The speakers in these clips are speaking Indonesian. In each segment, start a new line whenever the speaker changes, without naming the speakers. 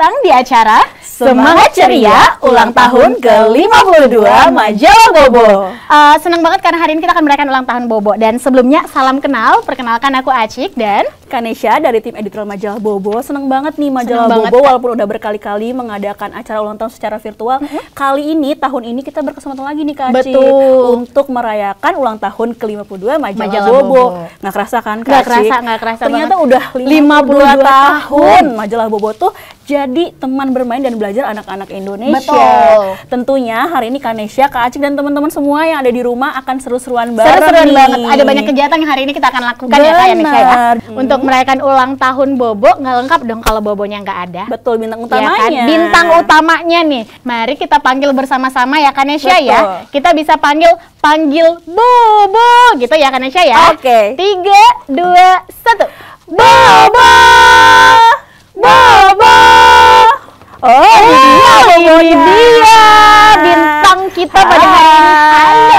datang di acara Semangat Ceria ulang tahun ke-52 Majalah Bobo. Senang banget karena hari ini kita akan merayakan ulang tahun Bobo. Dan sebelumnya salam kenal, perkenalkan aku Acik dan
Kanesha dari tim editorial Majalah Bobo. Seneng banget nih Majalah Bobo walaupun udah berkali-kali mengadakan acara ulang tahun secara virtual. Kali ini, tahun ini kita berkesempatan lagi nih Kak Acik untuk merayakan ulang tahun ke-52 Majalah Bobo. Nggak kerasa kan Kak Acik?
Nggak kerasa
Ternyata
banget.
udah 52 tahun Majalah Bobo tuh jadi teman bermain dan belajar anak-anak Indonesia.
Betul.
Tentunya hari ini Kanesha, Kak Acik dan teman-teman semua yang ada di rumah akan seru-seruan bareng.
Seru-seruan
nih.
banget. Ada banyak kegiatan yang hari ini kita akan lakukan ya Kak Kanesha ya. Untuk merayakan ulang tahun Bobo, nggak lengkap dong kalau Bobonya nggak ada.
Betul, bintang
Ya
utamanya.
kan? Bintang utamanya nih. Mari kita panggil bersama-sama ya Kanesha ya. Kita bisa panggil Bobo gitu ya Kanesha ya.
Oke.
3, 2, 1.
Bobo! Bobo! Oh,
ini dia bintang kita pada hari ini.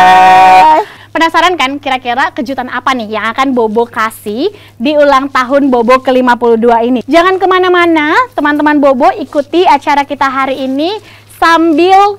Hai. Penasaran kan kira-kira kejutan apa nih yang akan Bobo kasih di ulang tahun Bobo ke-52 ini? Jangan kemana-mana, teman-teman Bobo, ikuti acara kita hari ini sambil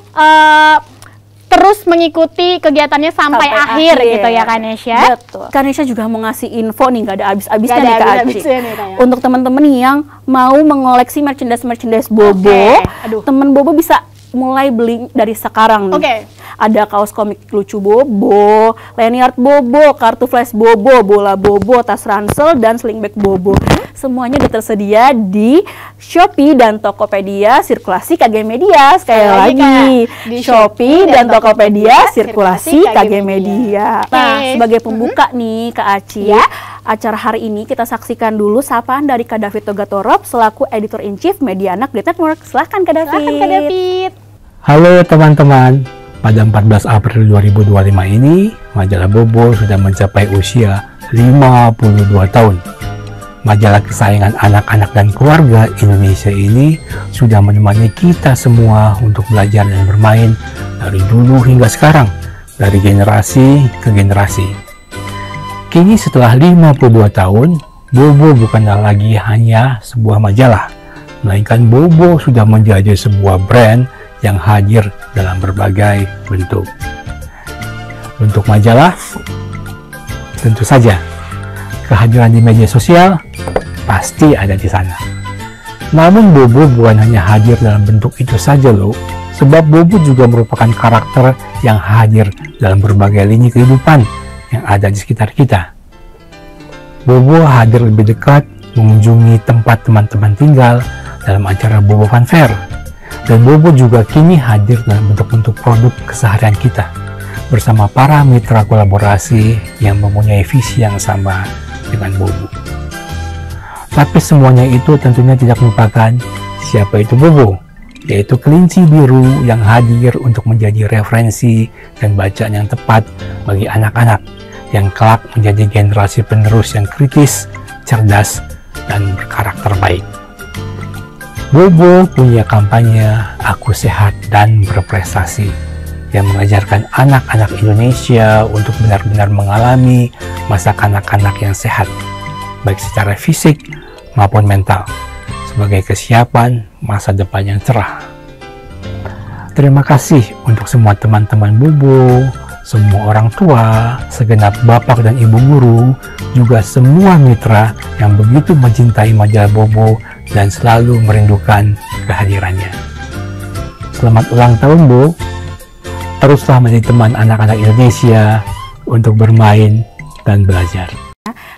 terus mengikuti kegiatannya sampai akhir gitu ya Kanesha.
Betul. Kanesha juga mau ngasih info nih, nggak ada habis-habisnya nih Kak Acik.
Nih,
untuk teman-teman yang mau mengoleksi merchandise Bobo, temen Bobo bisa mulai beli dari sekarang nih. Ada kaos komik lucu Bobo, lanyard Bobo, kartu flash Bobo, bola Bobo, tas ransel, dan sling bag Bobo. Semuanya udah tersedia di Shopee dan Tokopedia Sirkulasi KG Media. Sekali lagi,
di
Shopee dan Tokopedia Sirkulasi KG Media. Nah, sebagai pembuka nih Kak Acik, acara hari ini kita saksikan dulu sapaan dari Kak David Togatorop selaku Editor-in-Chief Media Anak Great Network. Silahkan Kak David.
Silahkan Kak David.
Halo teman-teman, pada 14 April 2025 ini, Majalah Bobo sudah mencapai usia 52 tahun. Majalah kesayangan anak-anak dan keluarga Indonesia ini sudah menemani kita semua untuk belajar dan bermain dari dulu hingga sekarang, dari generasi ke generasi. Kini setelah 52 tahun, Bobo bukanlah lagi hanya sebuah majalah, melainkan Bobo sudah menjadi sebuah brand yang hadir dalam berbagai bentuk. Bentuk majalah, tentu saja kehadiran di media sosial pasti ada di sana. Namun Bobo bukan hanya hadir dalam bentuk itu saja loh, sebab Bobo juga merupakan karakter yang hadir dalam berbagai lini kehidupan yang ada di sekitar kita. Bobo hadir lebih dekat mengunjungi tempat teman-teman tinggal dalam acara Bobo Fun Fair. Dan Bobo juga kini hadir dalam bentuk-bentuk produk keseharian kita bersama para mitra kolaborasi yang mempunyai visi yang sama dengan Bobo. Tapi semuanya itu tentunya tidak melupakan siapa itu Bobo, yaitu kelinci biru yang hadir untuk menjadi referensi dan bacaan yang tepat bagi anak-anak yang kelak menjadi generasi penerus yang kritis, cerdas, dan berkarakter baik. Bobo punya kampanye Aku Sehat dan Berprestasi yang mengajarkan anak-anak Indonesia untuk benar-benar mengalami masa kanak-kanak yang sehat, baik secara fisik maupun mental, sebagai kesiapan masa depan yang cerah. Terima kasih untuk semua teman-teman Bobo, semua orang tua, segenap bapak dan ibu guru, juga semua mitra yang begitu mencintai majalah Bobo dan selalu merindukan kehadirannya. Selamat ulang tahun, Bu. Teruslah menjadi teman anak-anak Indonesia untuk bermain dan belajar.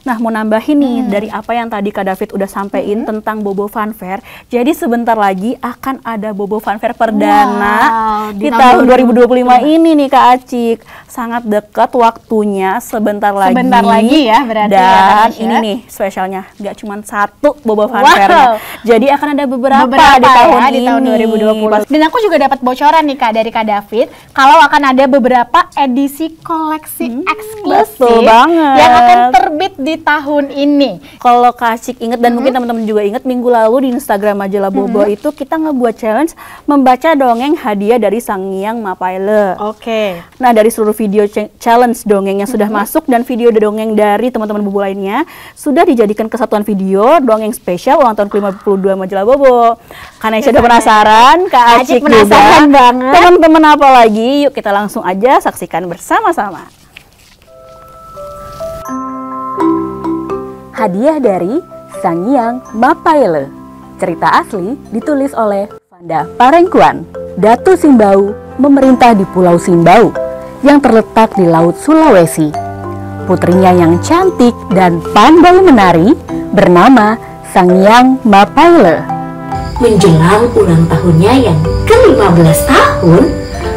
Nah, mau nambahin nih dari apa yang tadi Kak David udah sampein tentang Bobo Fun Fair. Jadi sebentar lagi akan ada Bobo Fun Fair perdana di tahun 2025 ini nih Kak Acik. Sangat dekat waktunya, sebentar lagi
ya berarti.
Dan ini nih spesialnya, nggak cuma satu Bobo Fun Fair-nya. Jadi akan ada beberapa di tahun
ya, di tahun 2020. Dan aku juga dapat bocoran nih Kak dari Kak David, kalau akan ada beberapa edisi koleksi eksklusif yang akan terbit di di tahun ini.
Kalau Kak Acik ingat dan mungkin teman-teman juga ingat, minggu lalu di Instagram Majalah Bobo itu kita ngebuat challenge membaca dongeng hadiah dari Sang Hyang Mapaile.
Oke.
Nah, dari seluruh video challenge dongeng yang sudah masuk dan video dongeng dari teman-teman Bobo lainnya sudah dijadikan kesatuan video dongeng spesial ulang tahun ke-52 Majalah Bobo. Karena sudah penasaran, Kak Acik
penasaran
juga.
banget.
Teman-teman apa lagi? Yuk kita langsung aja saksikan bersama-sama. Hadiah dari Sang Hyang Mapaile. Cerita asli ditulis oleh Vanda Parengkuan. Datu Simbau memerintah di Pulau Simbau yang terletak di Laut Sulawesi. Putrinya yang cantik dan pandai menari bernama Sang Hyang Mapaile.
Menjelang ulang tahunnya yang ke-15 tahun,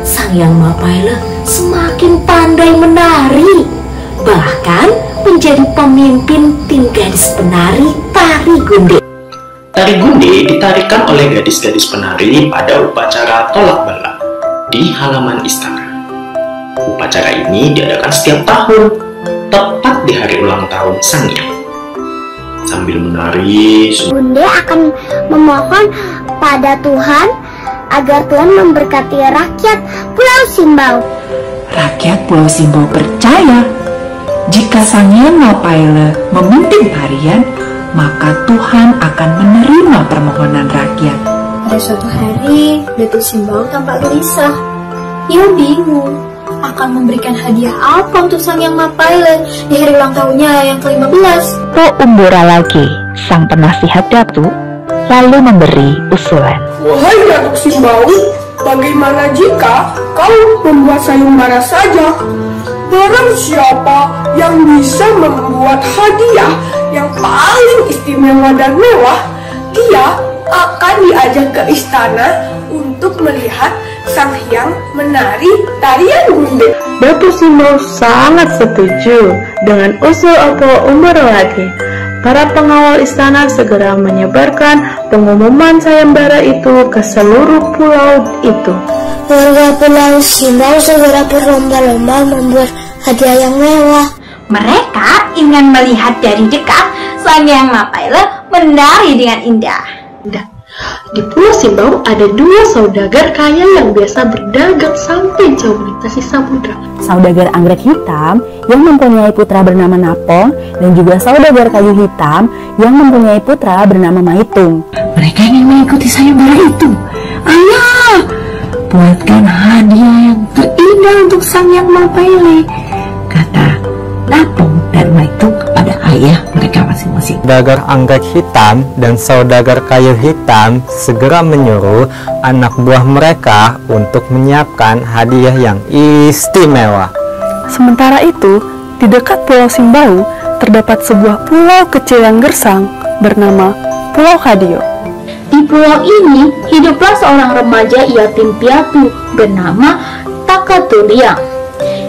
Sang Hyang Mapaile semakin pandai menari, bahkan menjadi pemimpin tim gadis penari tari gunde.
Tari gunde ditarikan oleh gadis-gadis penari pada upacara tolak bala di halaman istana. Upacara ini diadakan setiap tahun, tepat di hari ulang tahun Sang Hyang. Sambil menari,
Gunde akan memohon pada Tuhan agar Tuhan memberkati rakyat Pulau Simbau.
Rakyat Pulau Simbau percaya jika Sang Hyang Mapaile memimpin tarian, maka Tuhan akan menerima permohonan rakyat.
Pada suatu hari, Datuk Simbau tampak gelisah. Ia bingung akan memberikan hadiah apa untuk Sang Hyang Mapaile di hari ulang tahunnya yang ke-15.
Po Umbora lagi, sang penasihat Datu, lalu memberi usulan.
Wahai Datuk Simbau, bagaimana jika kau membuat sayembara saja? Barang siapa yang bisa membuat hadiah yang paling istimewa dan mewah, dia akan diajak ke istana untuk melihat Sang Hyang menari tarian gunde.
Datuk Simbau sangat setuju dengan usul Po Umbora lagi. Para pengawal istana segera menyebarkan pengumuman sayembara itu ke seluruh pulau itu.
Warga Pulau Simbau segera berlomba-lomba membuat hadiah yang mewah.
Mereka ingin melihat dari dekat Sang Hyang Mapaile menari dengan indah.
Di Pulau Simbau ada dua saudagar kaya yang biasa berdagang sampai jauh melintasi samudra.
Saudagar anggrek hitam yang mempunyai putra bernama Napong dan juga saudagar kayu hitam yang mempunyai putra bernama Maitung.
Mereka ingin mengikuti sayembara itu. Ayah, buatkan hadiah yang terindah untuk Sang Hyang Mapaile, kata Napong dan Maitung kepada ayah mereka masing-masing.
Saudagar anggrek hitam dan saudagar kayu hitam segera menyuruh anak buah mereka untuk menyiapkan hadiah yang istimewa.
Sementara itu, di dekat Pulau Simbau terdapat sebuah pulau kecil yang gersang bernama Pulau Kadio.
Di pulau ini hiduplah seorang remaja yatim piatu bernama Takatuliang.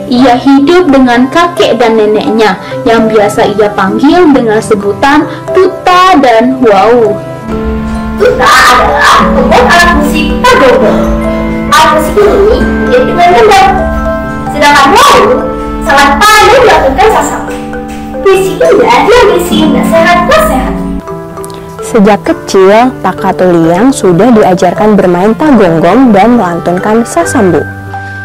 Ia hidup dengan kakek dan neneknya yang biasa ia panggil dengan sebutan Tuta dan Wau.
Tuta adalah pembuat alat musik tagogong. Alat musik ini jadi dengan gendang. Sedangkan Wau sangat pandai melakukan sasaran. Bisik indah dia bisik, nasihat-nasihat.
Sejak kecil, Takatuliang sudah diajarkan bermain tagonggong dan melantunkan sasambu.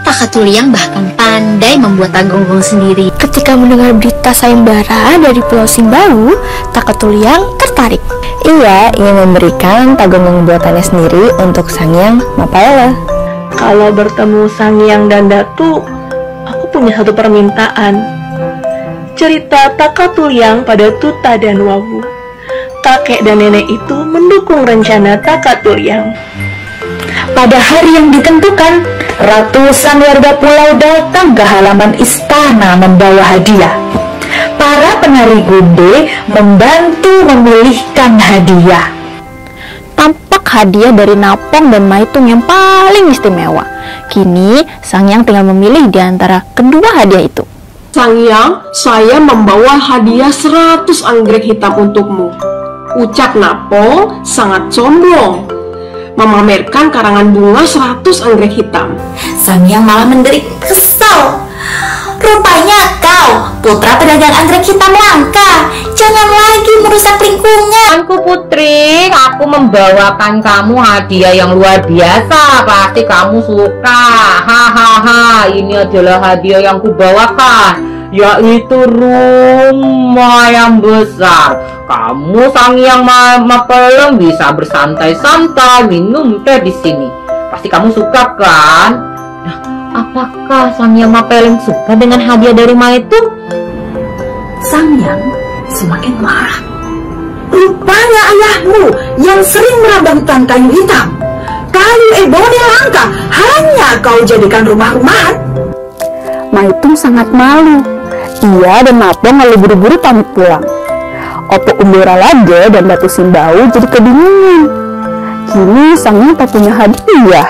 Takatuliang bahkan pandai membuat tagonggong sendiri.
Ketika mendengar berita sayembara dari Pulau Simbau, Takatuliang tertarik.
Ia ingin memberikan tagonggong buatannya sendiri untuk Sang Hyang Mapaile.
Kalau bertemu Sang Hyang dan Datu, aku punya satu permintaan. Cerita Takatuliang pada Tuta dan Wawu. Kakek dan nenek itu mendukung rencana Takatuliang.
Pada hari yang ditentukan, ratusan warga pulau datang ke halaman istana membawa hadiah. Para penari gunde membantu memilihkan hadiah.
Tampak hadiah dari Napong dan Maitung yang paling istimewa. Kini, Sang Hyang tinggal memilih di antara kedua hadiah itu.
Sang Hyang, saya membawa hadiah 100 anggrek hitam untukmu. Ucap Napong sangat sombong, memamerkan karangan bunga 100 anggrek hitam.
Sang Hyang malah menderik kesal. Rupanya kau
putra pedagang anggrek hitam langka. Jangan lagi merusak lingkungan.
Putri, aku membawakan kamu hadiah yang luar biasa. Pasti kamu suka. Hahaha, ini adalah hadiah yang kubawakan, yaitu rumah yang besar. Kamu sang yang mapeleng bisa bersantai-santai minum teh di sini. Pasti kamu suka kan? Nah, apakah sang yang mapeleng suka dengan hadiah dari Maitung?
Sang Yang semakin marah. Rupanya ayahmu yang sering merambah hutan kayu hitam. Kayu eboni langka hanya kau jadikan rumah-rumahan.
Maitung sangat malu. Ia dan Napong lalu buru-buru pamit pulang. Opo Umbora Lage dan Datu Simbau jadi kebingungan. Kini Sang Yang tak punya hadiah.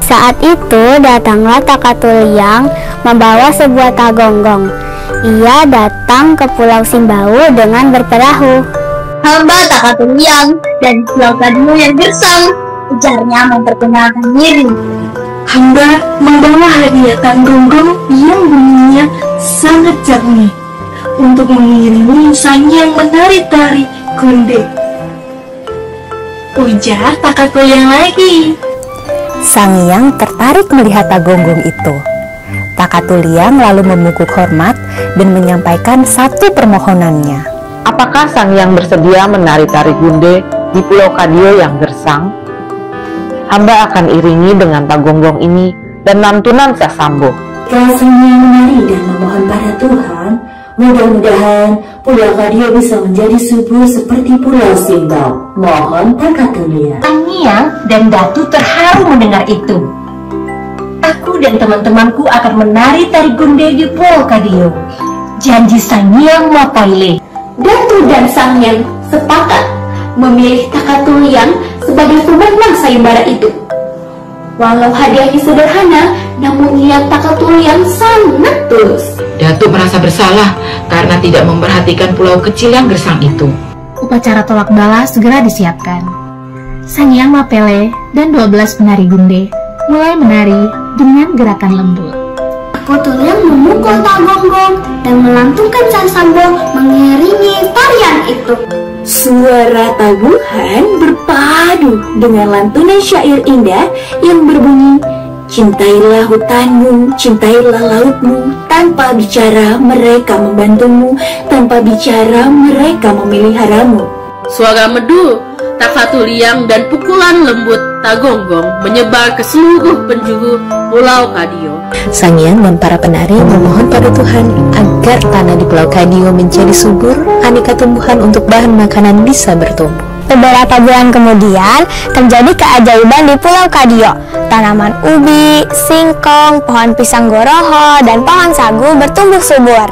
Saat itu datanglah Takatuliang membawa sebuah tagonggong. Ia datang ke Pulau Simbau dengan berperahu.
Hamba Takatuliang dan Pulau Kadio yang gersang, ujarnya memperkenalkan diri.
Hamba membawa hadiah tagonggong yang bunyinya sangat jernih untuk mengiringi Sang Yang menari-tari gunde, ujar Takatuliang lagi.
Sang Yang tertarik melihat tagonggong itu. Takatuliang lalu memukuk hormat dan menyampaikan satu permohonannya.
Apakah Sang Yang bersedia menari tari gunde di Pulau Kadio yang gersang? Hamba akan iringi dengan tagonggong ini dan lantunan Sasambo.
Jika Sang Yang menari dan memohon pada Tuhan, mudah-mudahan Pulau Kadio bisa menjadi subur seperti Pulau Simbau. Mohon Takatuliang.
Sang Yang dan Datu terharu mendengar itu. Aku dan teman-temanku akan menari tari gunde di Pulau Kadio. Janji Sang Yang Mapaile.
Datu dan Sang Yang sepakat memilih Takatuliang sebagai pemenang sayembara itu. Walau hadiahnya sederhana, namun niat Takatuliang sangat tulus.
Datu merasa bersalah karena tidak memperhatikan pulau kecil yang gersang itu.
Upacara tolak bala segera disiapkan. Sang Yang Mapele dan 12 penari gunde mulai menari dengan gerakan lembut.
Takatuliang memukul tagonggong dan melantungkan Sasambo mengiringi tarian itu.
Suara tabuhan berpadu dengan lantunan syair indah yang berbunyi, cintailah hutanmu, cintailah lautmu, tanpa bicara mereka membantumu, tanpa bicara mereka memeliharamu.
Suara merdu Takatuliang dan pukulan lembut tagonggong menyebar ke seluruh penjuru Pulau Kadio.
Sang Yang dan para penari memohon pada Tuhan agar tanah di Pulau Kadio menjadi subur, aneka tumbuhan untuk bahan makanan bisa bertumbuh.
Beberapa bulan kemudian terjadi keajaiban di Pulau Kadio. Tanaman ubi, singkong, pohon pisang goroho, dan pohon sagu bertumbuh subur.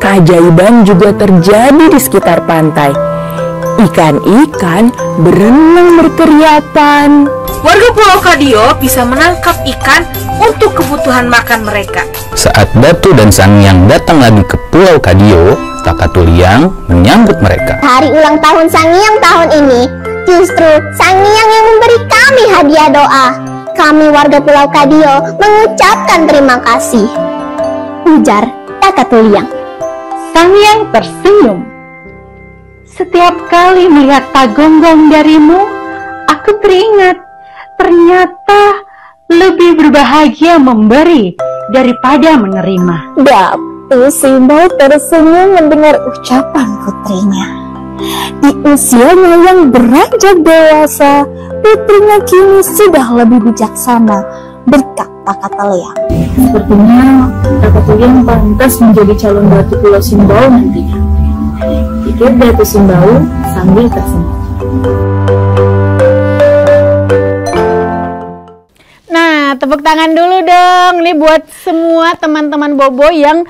Keajaiban juga terjadi di sekitar pantai. Ikan-ikan berenang berteriapan.
Warga Pulau Kadio bisa menangkap ikan untuk kebutuhan makan mereka.
Saat Datu dan Sang Yang datang lagi ke Pulau Kadio, Takatuliang menyambut mereka.
Hari ulang tahun Sang Yang tahun ini, justru Sang Yang memberi kami hadiah doa. Kami warga Pulau Kadio mengucapkan terima kasih, ujar Takatuliang.
Sang Yang tersenyum. Setiap kali melihat tagonggong darimu, aku teringat ternyata lebih berbahagia memberi daripada menerima.
Datu Simbau tersenyum mendengar ucapan putrinya. Di usianya yang beranjak dewasa, putrinya kini sudah lebih bijaksana, berkat Takatuliang.
Sepertinya Takatuliang pantas menjadi calon Datu Pulau Simbau nantinya, pikir Datu Simbau sambil tersenyum.
Nah, tepuk tangan dulu dong. Ini buat semua teman-teman Bobo yang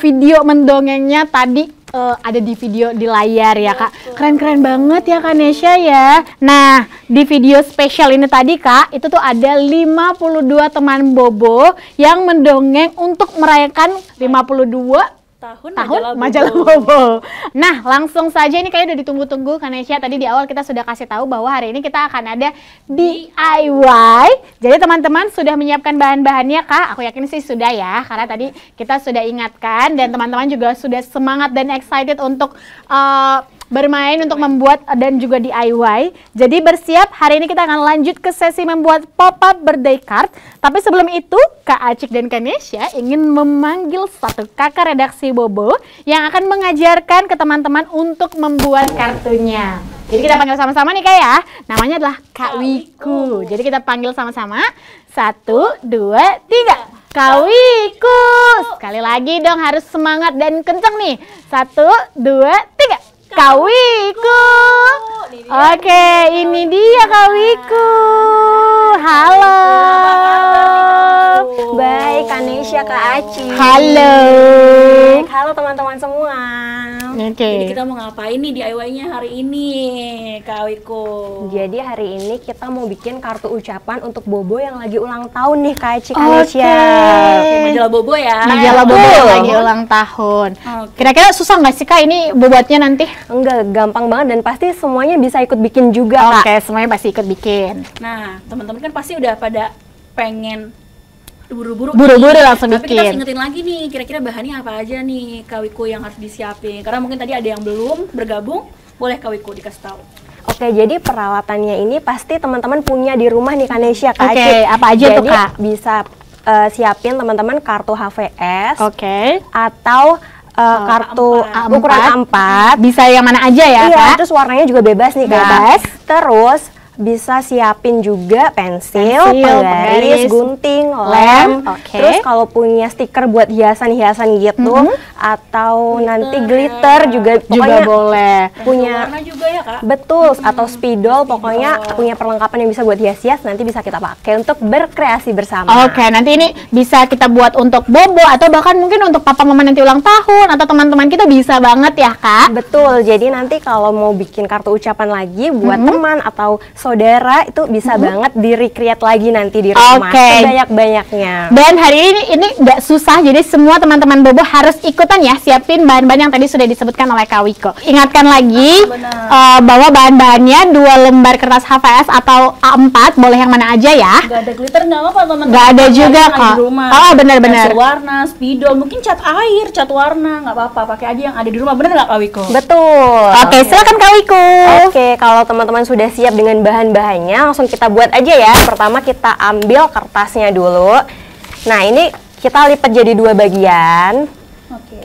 video mendongengnya tadi ada di video di layar ya Kak. Keren-keren banget ya Kak Nesya ya. Nah, di video spesial ini tadi Kak, itu tuh ada 52 teman Bobo yang mendongeng untuk merayakan 52
tahun
majalah Bobo. Nah, langsung saja ini kayak udah ditunggu-tunggu Kanesha. Tadi di awal kita sudah kasih tahu bahwa hari ini kita akan ada DIY. Jadi teman-teman sudah menyiapkan bahan-bahannya Kak? Aku yakin sih sudah ya, karena tadi kita sudah ingatkan dan teman-teman juga sudah semangat dan excited untuk bermain untuk membuat dan juga DIY. Jadi bersiap, hari ini kita akan lanjut ke sesi membuat pop-up birthday card. Tapi sebelum itu, Kak Acik dan Kanesha ingin memanggil satu kakak redaksi Bobo yang akan mengajarkan ke teman-teman untuk membuat kartunya. Jadi kita panggil sama-sama nih Kak ya. Namanya adalah Kak Wiku. Jadi kita panggil sama-sama. 1, 2, 3. Kak Wiku. Sekali lagi dong, harus semangat dan kenceng nih. 1, 2, 3. Kak Wiku. Oke, ini dia Kak Wiku. Halo.
Baik, Kanesha, Kak Aci.
Halo.
Halo teman-teman semua.
Jadi kita mau ngapain nih DIY-nya hari ini, Kak Wiku?
Jadi hari ini kita mau bikin kartu ucapan untuk Bobo yang lagi ulang tahun nih, Kak Aci, Kanesha.
Oke, majalah Bobo ya.
Majalah Bobo yang lagi ulang tahun. Kira-kira susah nggak sih Kak ini bobotnya nanti?
Enggak, gampang banget dan pasti semuanya bisa ikut bikin juga, Kak.
Oke, semuanya pasti ikut bikin.
Nah, teman-teman kan pasti udah pada pengen buru-buru
langsung
tapi
bikin.
Kita ingetin lagi nih, kira-kira bahannya apa aja nih Kak Wiku yang harus disiapin, karena mungkin tadi ada yang belum bergabung. Boleh Kak Wiku dikasih tahu.
Oke, jadi peralatannya ini pasti teman-teman punya di rumah nih, Kanesha, Kak.
Oke, apa aja tuh Kak?
Bisa siapin teman-teman kartu HVS.
Oke.
Atau kartu ukuran A4.
Bisa yang mana aja ya,
iya,
Kak?
Terus warnanya juga bebas nih, Kak.
Bebas.
Terus bisa siapin juga pensil, penggaris, gunting, lem. Terus kalau punya stiker buat hiasan-hiasan gitu, atau nanti glitter juga
boleh.
Punya
warna juga ya, Kak?
Betul, atau spidol, pokoknya punya perlengkapan yang bisa buat hias-hias, nanti bisa kita pakai untuk berkreasi bersama.
Oke, nanti ini bisa kita buat untuk Bobo atau bahkan mungkin untuk papa mama nanti ulang tahun atau teman-teman kita bisa banget ya, Kak?
Betul, jadi nanti kalau mau bikin kartu ucapan lagi buat teman atau saudara itu bisa banget di-recreate lagi nanti di rumah sebanyak-banyaknya. Dan hari ini nggak susah, jadi semua teman-teman Bobo harus ikutan ya siapin bahan-bahan yang tadi sudah disebutkan oleh Kak Wiko. Ingatkan lagi bahwa bahan-bahannya 2 lembar kertas HVS atau A4, boleh yang mana aja ya.
Nggak ada glitter nggak apa-apa teman-teman.
Nggak ada juga kok. Oh benar-benar.
Warna, spidol, mungkin cat air, cat warna, nggak apa-apa. Pakai aja yang ada di rumah, bener nggak Kak Wiko?
Betul.
Oke, silakan Kak Wiko.
Oke, kalau teman-teman sudah siap dengan bahan-bahannya, langsung kita buat aja ya. Pertama kita ambil kertasnya dulu. Nah, ini kita lipat jadi 2 bagian.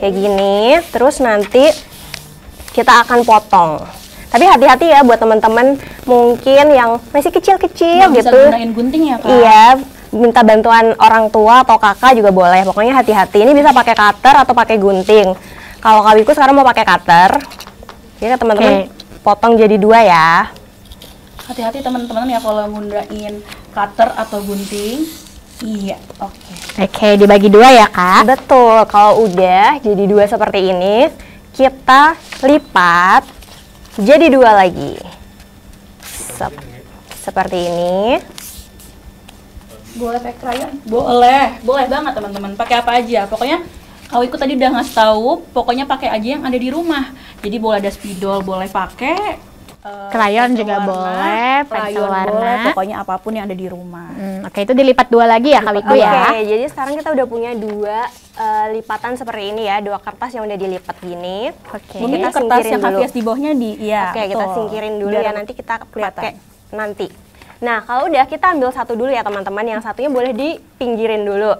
Kayak gini. Terus nanti kita akan potong. Tapi hati-hati ya buat teman-teman mungkin yang masih kecil-kecil gitu.
Bisa gunain gunting ya, Kak?
Iya, minta bantuan orang tua atau kakak juga boleh. Pokoknya hati-hati. Ini bisa pakai cutter atau pakai gunting. Kalau Kak Wiku sekarang mau pakai cutter. Jadi teman-teman potong jadi 2 ya.
Hati-hati teman-teman ya kalau nggunain cutter atau gunting. Iya,
Oke, dibagi 2 ya, Kak?
Betul, kalau udah jadi 2 seperti ini, kita lipat jadi 2 lagi. Seperti ini.
Boleh pakai krayon? Boleh banget teman-teman. Pakai apa aja? Pokoknya Kak Wiku tadi udah ngasih tahu, pokoknya pakai aja yang ada di rumah. Jadi boleh ada spidol, boleh pakai
krayon juga boleh, pensil warna,
boleh, pokoknya apapun yang ada di rumah.
Oke, itu dilipat 2 lagi ya Kak Wiku ya.
Oke, jadi sekarang kita udah punya 2 lipatan seperti ini ya, 2 kertas yang udah dilipat gini.
Oke, kita kertas yang HVS di bawahnya
Oke, kita singkirin dulu ya, nanti kita pakai nanti. Nah, kalau udah kita ambil satu dulu ya teman-teman, yang satunya boleh dipinggirin dulu.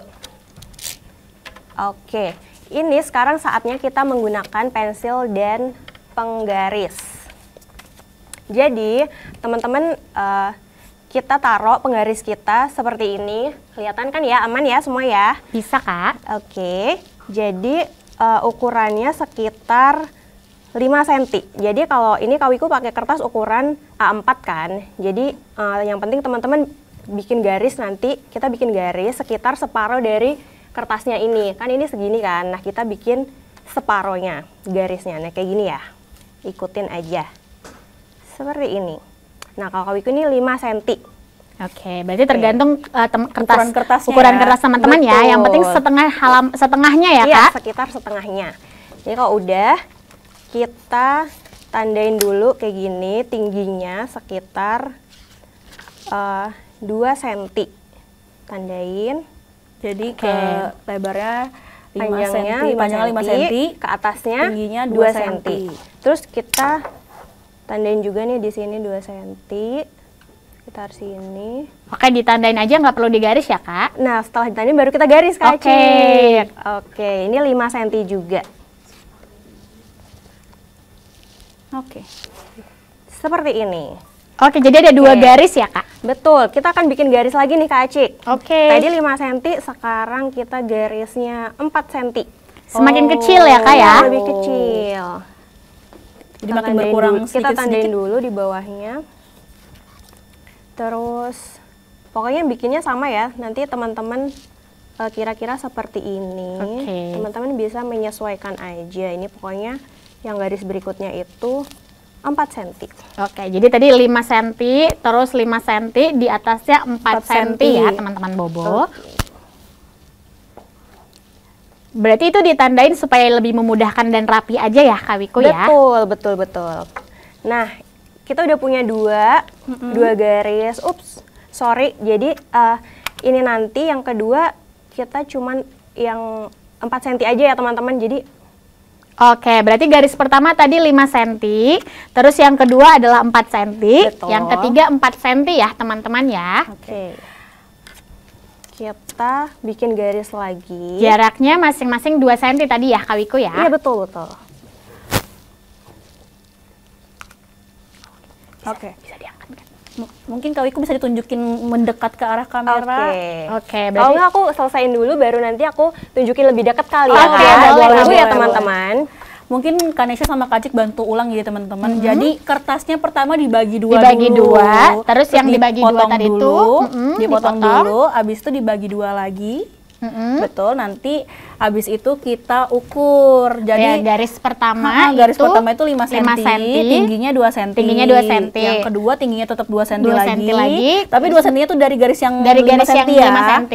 Oke, ini sekarang saatnya kita menggunakan pensil dan penggaris. Jadi teman-teman kita taruh penggaris kita seperti ini. Kelihatan kan ya, aman ya semua ya?
Bisa Kak.
Oke, jadi ukurannya sekitar 5 cm. Jadi kalau ini Kak Wiku pakai kertas ukuran A4 kan. Jadi yang penting teman-teman bikin garis, nanti kita bikin garis sekitar separuh dari kertasnya ini. Kan ini segini kan, nah kita bikin separohnya garisnya. Nah kayak gini ya, ikutin aja. Seperti ini. Nah, kalau Kak Wiku ini 5 cm.
Oke, berarti tergantung
ukuran kertasnya
ukuran kertas teman-teman ya. Yang penting setengahnya ya,
Kak? Iya,
Kak?
sekitar setengahnya. Jadi kalau udah, kita tandain dulu kayak gini, tingginya sekitar 2 cm. Tandain.
Jadi ke lebarnya 5
panjangnya
cm, panjangnya 5 cm,
ke atasnya
tingginya 2 cm.
Terus kita tandain juga nih di sini 2 cm. Sekitar sini.
Oke, ditandain aja, nggak perlu digaris ya, Kak?
Nah, setelah ditandain baru kita garis, Kak. Oke, ini 5 cm juga.
Oke.
Seperti ini.
Oke, jadi ada 2 garis ya, Kak?
Betul, kita akan bikin garis lagi nih, Kak Acik.
Oke.
Tadi 5 cm, sekarang kita garisnya 4 cm.
Semakin kecil ya, Kak ya?
Lebih kecil.
Jadi makin berkurang
dulu, kita tandain
sedikit-sedikit.
dulu di bawahnya. Terus pokoknya bikinnya sama ya. Nanti teman-teman kira-kira seperti ini. Teman-teman bisa menyesuaikan aja. Ini pokoknya yang garis berikutnya itu 4 cm.
Oke, jadi tadi 5 cm, terus 5 cm, di atasnya 4 cm ya, teman-teman Bobo. Berarti itu ditandain supaya lebih memudahkan dan rapi aja ya, Kak Wiku ya?
Betul. Nah, kita udah punya dua garis. Sorry. Jadi ini nanti yang kedua kita cuman yang 4 cm aja ya, teman-teman. Jadi
Oke, berarti garis pertama tadi 5 cm, terus yang kedua adalah 4 cm, yang ketiga 4 cm ya, teman-teman ya.
Oke. Kita bikin garis lagi.
Jaraknya masing-masing 2 cm tadi ya, Kak Wiku ya?
Iya, betul.
Oke. Bisa diangkat kan? Mungkin Kak Wiku bisa ditunjukin mendekat ke arah kamera.
Oke. Kalau nggak aku selesaiin dulu, baru nanti aku tunjukin lebih dekat kali ya.
Oke,
boleh ya teman-teman.
Mungkin Kanesha sama Kak Cik bantu ulang jadi teman-teman. Jadi kertasnya pertama dibagi dua
dibagi
dulu.
Dua, terus yang dibagi dua tadi itu
dipotong dulu, habis itu dibagi 2 lagi. Betul, nanti habis itu kita ukur. Jadi
garis pertama
itu 5 cm, tingginya 2 cm.
Tingginya 2 cm.
Yang kedua tingginya tetap 2 cm
2
lagi.
cm lagi.
Tapi 2 cm itu dari garis yang 5 cm ya.
5 cm.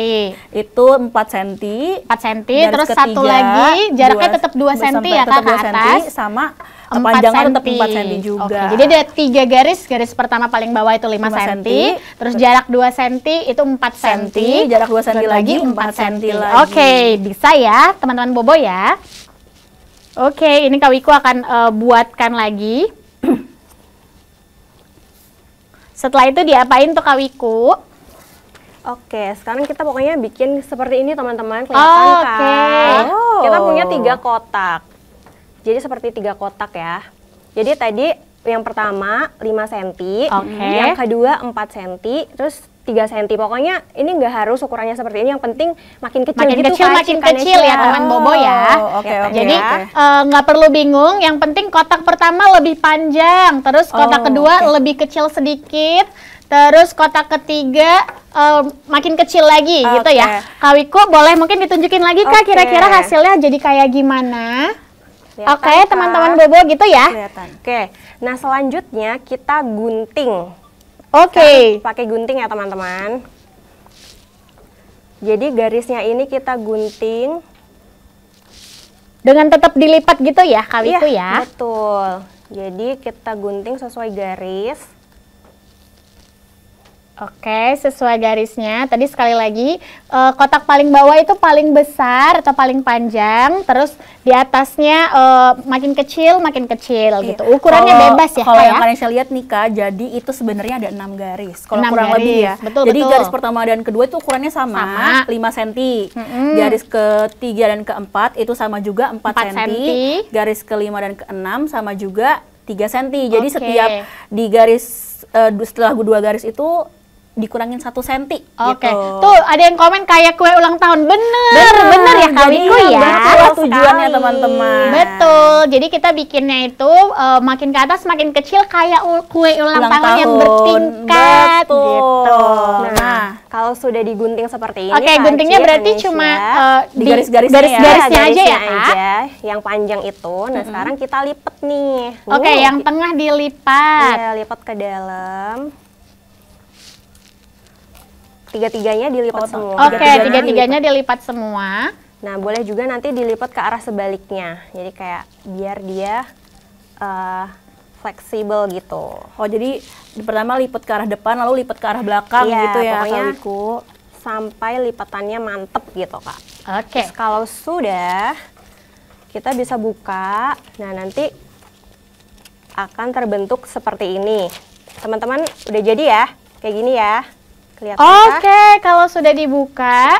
Itu 4 cm.
4 cm, terus satu lagi jaraknya tetap 2 cm ya, Kak, ke atas.
Sama panjangnya tetap 4 cm juga.
Jadi ada 3 garis. Garis pertama paling bawah itu 5 cm, terus jarak 2 cm itu 4 cm,
jarak 2 cm lagi 4 cm lagi.
Oke, bisa ya teman-teman Bobo ya. Oke, ini Kak Wiku akan buatkan lagi. Setelah itu diapain tuh Kak Wiku?
Oke, sekarang kita pokoknya bikin seperti ini teman-teman. Kelihatan kan? Kita punya 3 kotak. Jadi seperti 3 kotak ya. Jadi tadi yang pertama 5 cm, yang kedua 4 cm, terus 3 cm. Pokoknya ini nggak harus ukurannya seperti ini, yang penting makin kecil
makin kecil ya teman Bobo ya. Jadi nggak perlu bingung, yang penting kotak pertama lebih panjang, terus kotak kedua lebih kecil sedikit, terus kotak ketiga makin kecil lagi gitu ya. Kak Wiku boleh mungkin ditunjukin lagi Kak, kira-kira hasilnya jadi kayak gimana? Oke, teman-teman Bobo gitu ya.
Oke, nah selanjutnya kita gunting. Pakai gunting ya teman-teman. Jadi garisnya ini kita gunting
dengan tetap dilipat gitu ya, Kak Wiku ya.
Betul. Jadi kita gunting sesuai garis.
Oke, sesuai garisnya. Tadi sekali lagi, kotak paling bawah itu paling besar atau paling panjang, terus di atasnya makin kecil gitu. Ukurannya bebas ya,
kalau
Kak
yang
ya?
kalian saya lihat nih Kak, jadi itu sebenarnya ada 6 garis. Kalau
6
kurang
garis.
lebih ya. Jadi garis pertama dan kedua itu ukurannya sama. 5 cm. Garis ketiga dan keempat itu sama juga 4 cm. Garis kelima dan keenam sama juga 3 cm. Jadi setiap di garis setelah 2 garis itu dikurangin 1 cm.
Oke. Tuh ada yang komen kayak kue ulang tahun. Bener ya Kak Wiku ya.
Tujuannya teman-teman.
Betul. Jadi kita bikinnya itu makin ke atas makin kecil kayak kue ulang tahun yang bertingkat gitu.
Nah, kalau sudah digunting seperti ini,
guntingnya berarti cuma
di garis-garisnya
aja ya Kak.
Yang panjang itu. Nah, sekarang kita lipat nih.
Oke, yang tengah dilipat.
Iya, lipat ke dalam. Tiga-tiganya dilipat semua.
Oke, tiga-tiganya dilipat semua.
Nah, boleh juga nanti dilipat ke arah sebaliknya. Jadi kayak biar dia fleksibel gitu.
Oh, jadi pertama lipat ke arah depan, lalu lipat ke arah belakang gitu ya,
pokoknya
Kak Wiku.
Sampai lipatannya mantep gitu, Kak.
Oke.
Kalau sudah, kita bisa buka. Nah, nanti akan terbentuk seperti ini. Teman-teman udah jadi ya? Kayak gini ya. Kelihatan
Oke, kalau sudah dibuka,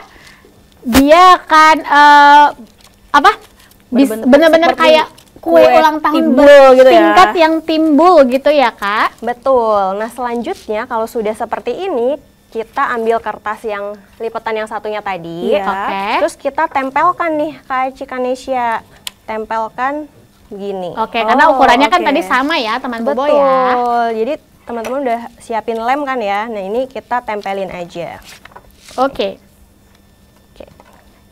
dia akan benar-benar kayak kue ulang tahun bertingkat gitu ya? Yang timbul gitu ya, Kak?
Betul. Nah, selanjutnya kalau sudah seperti ini, kita ambil kertas yang lipatan yang satunya tadi. Terus kita tempelkan nih, Kak Cikanesia. Tempelkan begini.
Oke, karena ukurannya kan tadi sama ya, teman Bobo ya.
Betul. Jadi teman-teman udah siapin lem kan ya. Nah, ini kita tempelin aja.
Oke.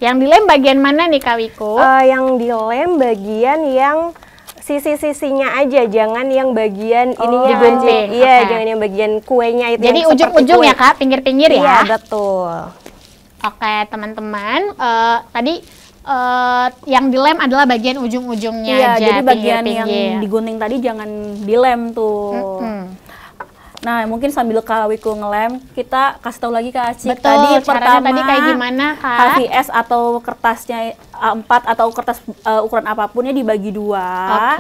Yang dilem bagian mana nih, Kak Wiku?
Yang dilem bagian yang sisi-sisinya aja, jangan yang bagian ininya
digunting.
Iya, jangan yang bagian kuenya itu.
Jadi ujung-ujung ya, Kak, pinggir-pinggir ya?
Iya, betul.
Oke, teman-teman, tadi yang dilem adalah bagian ujung-ujungnya aja.
Jadi bagian yang digunting tadi jangan dilem tuh. Nah, mungkin sambil Kak Wiku ngelem, kita kasih tahu lagi Kak Acik.
Betul, caranya tadi kayak gimana, Kak?
HVS atau kertasnya A4 atau kertas ukuran apapun ya dibagi dua.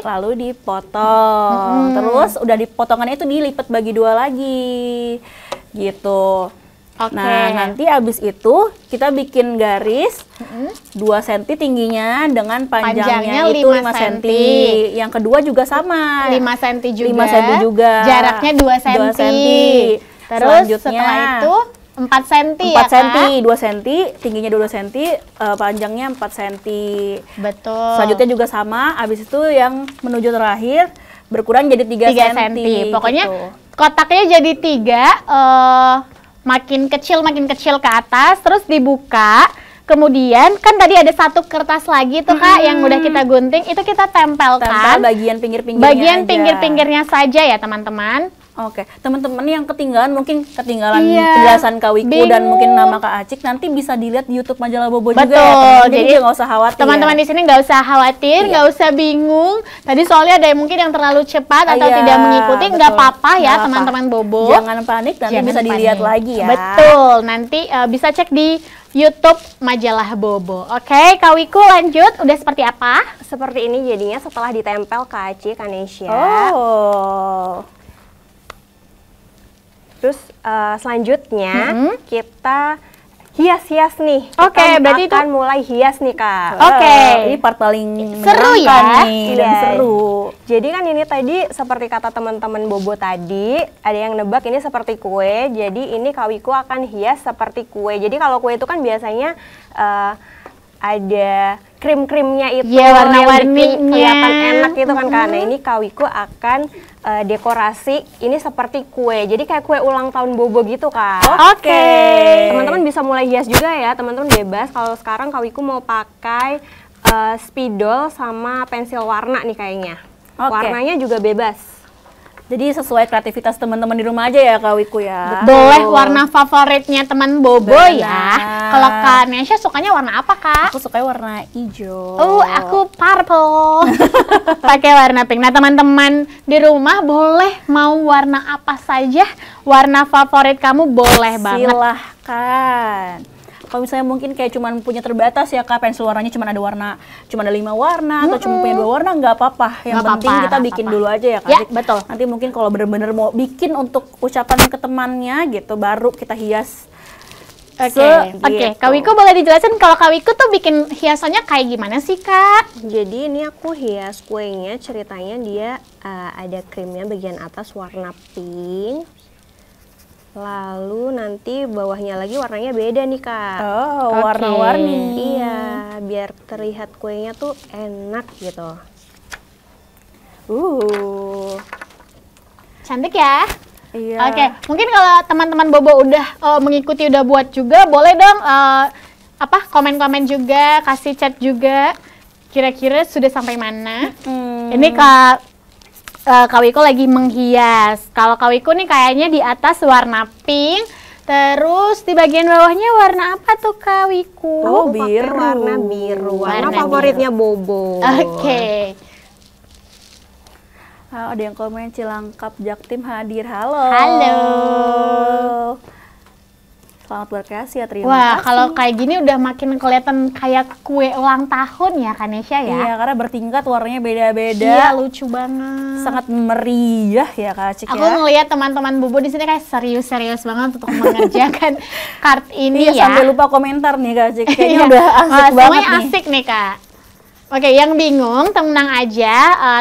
Lalu dipotong. Terus udah dipotongannya itu dilipat bagi dua lagi. Gitu. Nah, nanti abis itu kita bikin garis 2 cm tingginya dengan panjangnya itu 5 cm. Yang kedua juga sama.
5 cm juga.
5 cm juga.
Jaraknya 2 cm.
2 cm.
Terus setelah itu 4 cm
4
ya,
cm,
Kak?
2 cm, tingginya 2 cm, panjangnya 4 cm.
Betul.
Selanjutnya juga sama, abis itu yang menuju terakhir berkurang jadi 3 cm.
Pokoknya
gitu.
kotaknya jadi 3, makin kecil ke atas, terus dibuka. Kemudian kan tadi ada satu kertas lagi tuh Kak yang udah kita gunting, itu kita tempelkan.
Tempel bagian pinggir-pinggirnya
bagian pinggir-pinggirnya saja ya teman-teman.
Oke, teman-teman yang ketinggalan penjelasan Kak Wiku dan mungkin nama Kak Acik nanti bisa dilihat di YouTube Majalah Bobo juga ya teman-teman. Jadi nggak usah khawatir.
Teman-teman di sini nggak usah khawatir, nggak usah bingung. Tadi soalnya ada yang mungkin yang terlalu cepat atau tidak mengikuti, nggak apa-apa ya teman-teman Bobo.
Jangan panik, nanti bisa dilihat lagi ya.
Betul, nanti bisa cek di YouTube Majalah Bobo. Oke, Kak Wiku lanjut. Udah seperti apa?
Seperti ini jadinya setelah ditempel Kak Acik, Kanesha. Terus selanjutnya kita hias-hias nih.
Berarti
akan mulai hias nih Kak.
Ini part paling
seru ya
dan seru.
Jadi kan ini tadi seperti kata teman-teman Bobo tadi, ada yang nebak ini seperti kue. Jadi ini Kak Wiku akan hias seperti kue. Jadi kalau kue itu kan biasanya ada krim-krimnya itu,
warna-warninya
kelihatan enak gitu kan Kak. Nah ini Kak Wiku akan dekorasi ini seperti kue, jadi kayak kue ulang tahun Bobo gitu Kak. Teman-teman bisa mulai hias juga ya, teman-teman bebas. Kalau sekarang Kak Wiku mau pakai spidol sama pensil warna nih kayaknya. Warnanya juga bebas.
Jadi sesuai kreativitas teman-teman di rumah aja ya Kak Wiku ya.
Boleh warna favoritnya teman Bobo ya. Kalau Kak Nesha sukanya warna apa Kak?
Aku suka warna hijau.
Aku purple. Pakai warna pink. Nah teman-teman di rumah boleh mau warna apa saja. Warna favorit kamu boleh banget.
Silahkan. Kalau misalnya mungkin kayak cuman punya terbatas ya Kak, pensil warnanya cuma ada 5 warna atau cuma punya 2 warna, nggak apa-apa. Yang penting kita bikin dulu aja ya Kak.
Ya, betul.
Nanti mungkin kalau bener-bener mau bikin untuk ucapan ke temannya gitu, baru kita hias.
Oke, Kak Wiku boleh dijelasin kalau Kak Wiku tuh bikin hiasannya kayak gimana sih Kak?
Jadi ini aku hias kuenya, ceritanya dia ada krimnya bagian atas warna pink. Lalu nanti bawahnya lagi warnanya beda nih Kak.
Warna-warni.
Iya, biar terlihat kuenya tuh enak gitu.
Cantik ya?
Iya.
Oke, mungkin kalau teman-teman Bobo udah mengikuti, udah buat juga, boleh dong komen-komen juga, kasih chat juga. Kira-kira sudah sampai mana? Ini Kak Wiku lagi menghias. Kalau Kak Wiku nih kayaknya di atas warna pink, Terus di bagian bawahnya warna apa tuh Kak Wiku?
Oh, biru. Warna biru. Warna favoritnya Bobo.
Oke.
Ada yang komen Cilangkap Jaktim hadir. Halo.
Halo.
Selamat berkreasi ya, terima
Wah,
kasih.
kalau kayak gini udah makin kelihatan kayak kue ulang tahun ya Kanesha ya?
Iya, karena bertingkat warnanya beda-beda.
Iya, lucu banget.
Sangat meriah ya Kak Cik.
Aku ngelihat teman-teman Bobo di sini kayak serius-serius banget untuk mengerjakan kart ini
iya,
ya.
Sampai lupa komentar nih Kak Cik. Kayaknya
Iya.
udah asik banget nih.
Asik nih Kak. Oke, yang bingung tenang aja,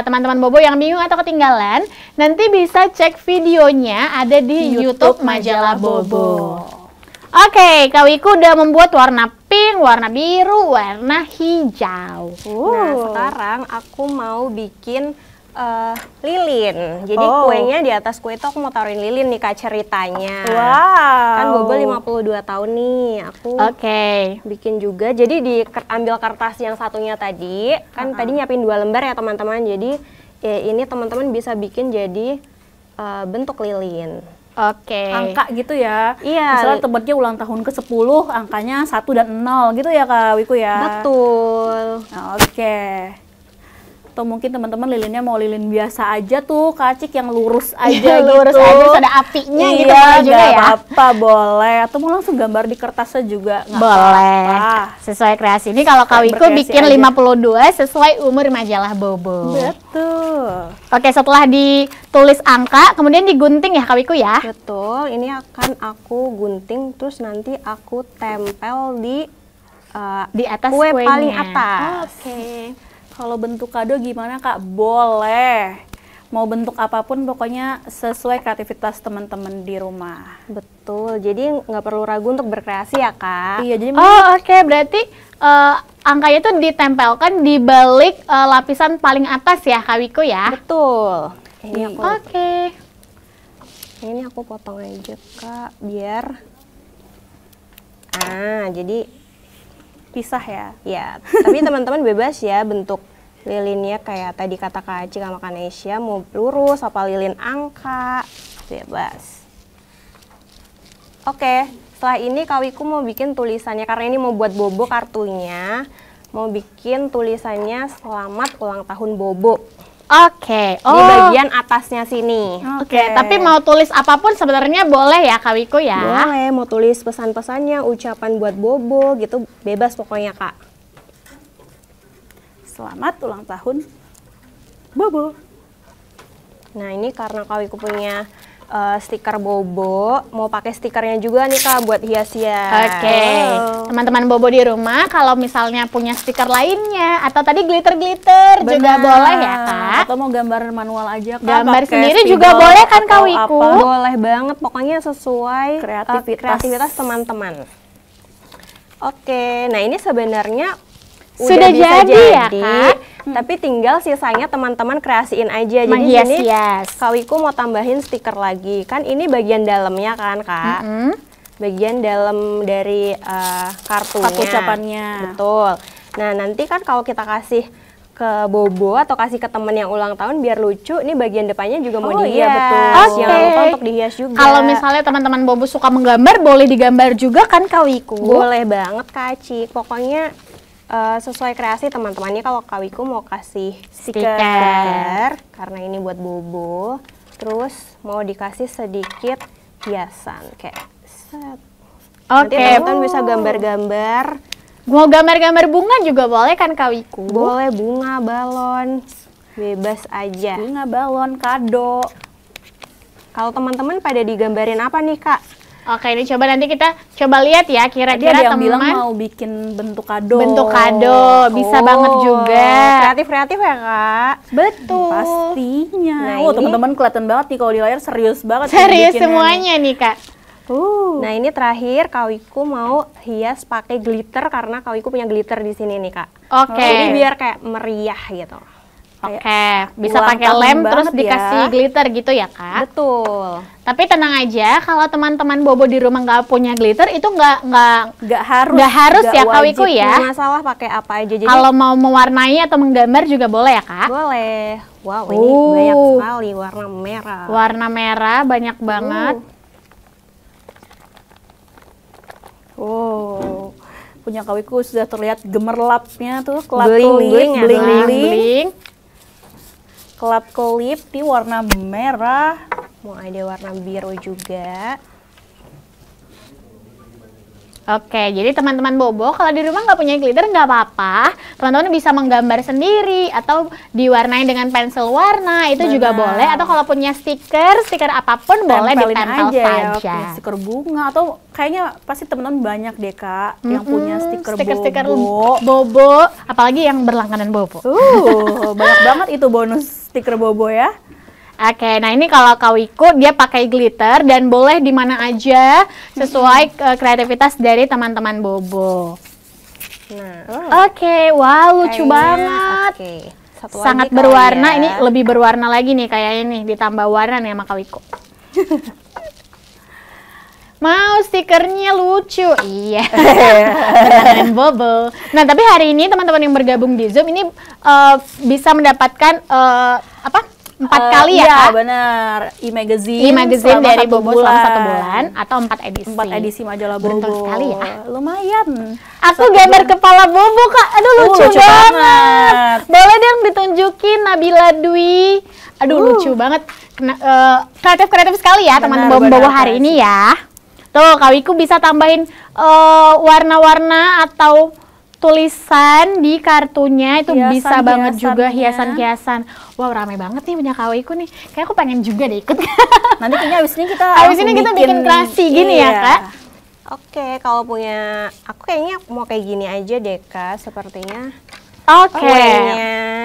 teman-teman Bobo yang bingung atau ketinggalan, nanti bisa cek videonya ada di YouTube Majalah Bobo. Oke, Kak Wiku udah membuat warna pink, warna biru, warna hijau.
Nah, sekarang aku mau bikin lilin. Jadi kuenya di atas kue itu aku mau taruhin lilin nih Kak ceritanya.
Wow.
Kan Bobo 52 tahun nih. Aku bikin juga. Jadi ambil kertas yang satunya tadi. Kan tadi nyiapin 2 lembar ya teman-teman. Jadi ya ini teman-teman bisa bikin jadi bentuk lilin.
Angka gitu ya.
Iya.
Misalnya temennya ulang tahun ke-10, angkanya 1 dan 0 gitu ya Kak Wiku ya.
Betul.
Atau mungkin teman-teman lilinnya mau lilin biasa aja tuh, Kak Cik yang lurus aja
lurus
gitu.
aja, terus ada apinya gitu
iya,
juga ya.
apa-apa boleh. Atau mau langsung gambar di kertasnya juga nggak
boleh.
apa-apa.
Sesuai kreasi. Ini kalau Kak Wiku bikin 52 sesuai umur majalah Bobo.
Betul.
Oke, setelah ditulis angka, kemudian digunting ya Kak Wiku ya?
Betul. Ini akan aku gunting, terus nanti aku tempel di
atas
kue
kuenya.
paling atas.
Kalau bentuk kado gimana Kak? Boleh. Mau bentuk apapun pokoknya sesuai kreativitas teman-teman di rumah.
Betul. Jadi nggak perlu ragu untuk berkreasi ya Kak.
Iya. Jadi
berarti angkanya itu ditempelkan di balik lapisan paling atas ya Kak Wiku ya?
Betul. Ini aku.
Ini
aku potong aja Kak, biar. Jadi
pisah ya.
Ya, tapi teman-teman bebas ya bentuk lilinnya kayak tadi kata Kak Cik sama Kanesha, mau lurus apa lilin angka, bebas. Oke, setelah ini Kak Wiku mau bikin tulisannya karena ini mau buat Bobo kartunya, mau bikin tulisannya selamat ulang tahun Bobo. Di bagian atasnya sini.
Tapi mau tulis apapun sebenarnya boleh ya Kak Wiku ya?
Boleh, mau tulis pesan-pesannya, ucapan buat Bobo gitu, bebas pokoknya Kak.
Selamat ulang tahun Bobo.
Nah ini karena Kak Wiku punya stiker Bobo, mau pakai stikernya juga nih Kak buat hias-hias.
Teman-teman Bobo di rumah kalau misalnya punya stiker lainnya atau tadi glitter-glitter juga boleh ya Kak.
Atau mau gambar manual aja Kak.
Gambar sendiri juga boleh kan Kak Wiku?
Boleh banget, pokoknya sesuai kreativitas teman-teman. Nah ini sebenarnya
sudah jadi ya Kak?
Tapi tinggal sisanya teman-teman kreasiin aja. Jadi sini Kak Wiku mau tambahin stiker lagi. Kan ini bagian dalamnya kan Kak? Bagian dalam dari kartunya.
Kartu ucapannya.
Betul. Nah nanti kan kalau kita kasih ke Bobo atau kasih ke temen yang ulang tahun biar lucu, ini bagian depannya juga mau dihias.
Iya, betul.
Jangan lupa untuk dihias juga.
Kalau misalnya teman-teman Bobo suka menggambar, boleh digambar juga kan Kak Wiku?
Boleh banget Kak Cik. Pokoknya sesuai kreasi teman-temannya. Kalau Kak Wiku mau kasih stiker karena ini buat Bobo, terus mau dikasih sedikit hiasan kayak set. Nanti teman-teman bisa gambar-gambar.
Mau gambar-gambar bunga juga boleh kan Kak Wiku?
Boleh, bunga, balon, bebas aja.
Bunga, balon, kado.
Kalau teman-teman pada digambarin apa nih Kak?
Ini coba nanti kita coba lihat ya kira-kira
teman bilang mau bikin bentuk kado.
Bisa banget juga.
Kreatif-kreatif ya Kak?
Betul.
Pastinya.
Nah,
teman-teman kelihatan banget nih kalau di layar serius banget.
Serius semuanya nih Kak.
Nah ini terakhir Kak Wiku mau hias pakai glitter karena Kak Wiku punya glitter di sini nih Kak. Jadi biar kayak meriah gitu.
Bisa pakai lem terus dikasih glitter gitu ya Kak?
Betul.
Tapi tenang aja, kalau teman-teman Bobo di rumah nggak punya glitter itu nggak harus ya Kak Wiku ya?
Nggak masalah pakai apa aja. Jadi
kalau mau mewarnai atau menggambar juga boleh ya Kak?
Boleh. Wow, ini banyak sekali warna merah.
Warna merah banyak banget.
Wow, punya Kawiku sudah terlihat gemerlapnya tuh,
bling-bling.
Kelap-kelip di warna merah.
Mau ada warna biru juga.
Oke, jadi teman-teman Bobo kalau di rumah nggak punya glitter nggak apa-apa, teman-teman bisa menggambar sendiri atau diwarnai dengan pensil warna itu juga boleh. Atau kalau punya stiker apapun boleh ditempel saja.
Ya, stiker bunga atau kayaknya pasti teman-teman banyak deh Kak yang punya stiker
Bobo, apalagi yang berlangganan Bobo.
Banyak banget itu bonus stiker Bobo ya.
Oke, nah ini kalau Kawiku dia pakai glitter dan boleh di mana aja sesuai kreativitas dari teman-teman Bobo.
Nah,
oke, wow lucu banget. Sangat berwarna, ini lebih berwarna lagi nih kayaknya nih, ditambah warna nih sama Kawiku. Mau stikernya lucu, iya. Dengan Bobo. Nah tapi hari ini teman-teman yang bergabung di Zoom ini bisa mendapatkan 4 kali ya,
benar. E-magazine
dari Bobo selama 1 bulan atau 4 edisi.
4 edisi majalah Bobo.
Beruntung sekali ya.
Lumayan.
Aku gambar kepala Bobo Kak. Aduh lucu banget. Boleh dong ditunjukin Nabila Dwi. Aduh lucu banget. Kreatif sekali ya teman-teman Bobo hari ini ya. Tuh Kawiku bisa tambahin warna-warna atau tulisan di kartunya itu bisa banget juga hiasan-hiasan. Wow, ramai banget nih punya Kawiku nih. Kayak aku pengen juga deh ikut.
Nanti kayaknya abis ini kita
bikin kreasi gini ya Kak.
Oke, kalau punya aku kayaknya mau kayak gini aja deh Kak, sepertinya.
Oke.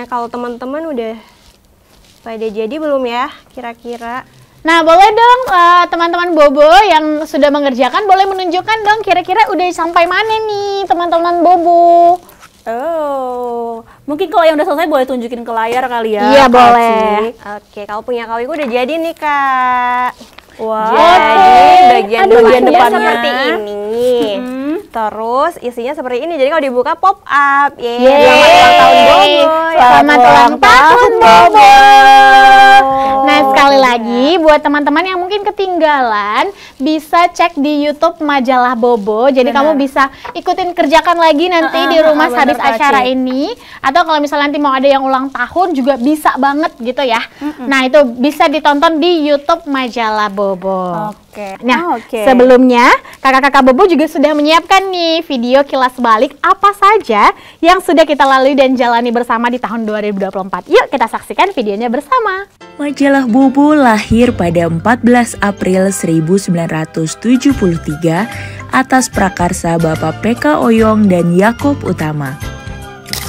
Kalau teman-teman udah pada jadi belum ya kira-kira?
Nah boleh dong teman-teman Bobo yang sudah mengerjakan boleh menunjukkan dong kira-kira udah sampai mana nih teman-teman Bobo.
Mungkin kalau yang udah selesai boleh tunjukin ke layar kali ya.
Iya boleh.
Oke, kalau punya Kawiku udah jadi nih Kak.
Wah.
Jadi bagian depannya seperti ini. Terus isinya seperti ini. Jadi kalau dibuka pop up.
Selamat ulang tahun Bobo. Nah sekali lagi buat teman-teman yang mungkin ketinggalan bisa cek di YouTube majalah Bobo. Jadi kamu bisa ikutin kerjakan lagi nanti di rumah habis acara ini. Atau kalau misalnya nanti mau ada yang ulang tahun juga bisa banget gitu ya. Nah itu bisa ditonton di YouTube majalah Bobo. Nah sebelumnya kakak-kakak Bobo juga sudah menyiapkan nih video kilas balik apa saja yang sudah kita lalui dan jalani bersama di tahun 2024. Yuk kita saksikan videonya bersama.
Majalah Bobo lahir pada 14 April 1973 atas prakarsa Bapak P.K. Oyong dan Yakob Utama.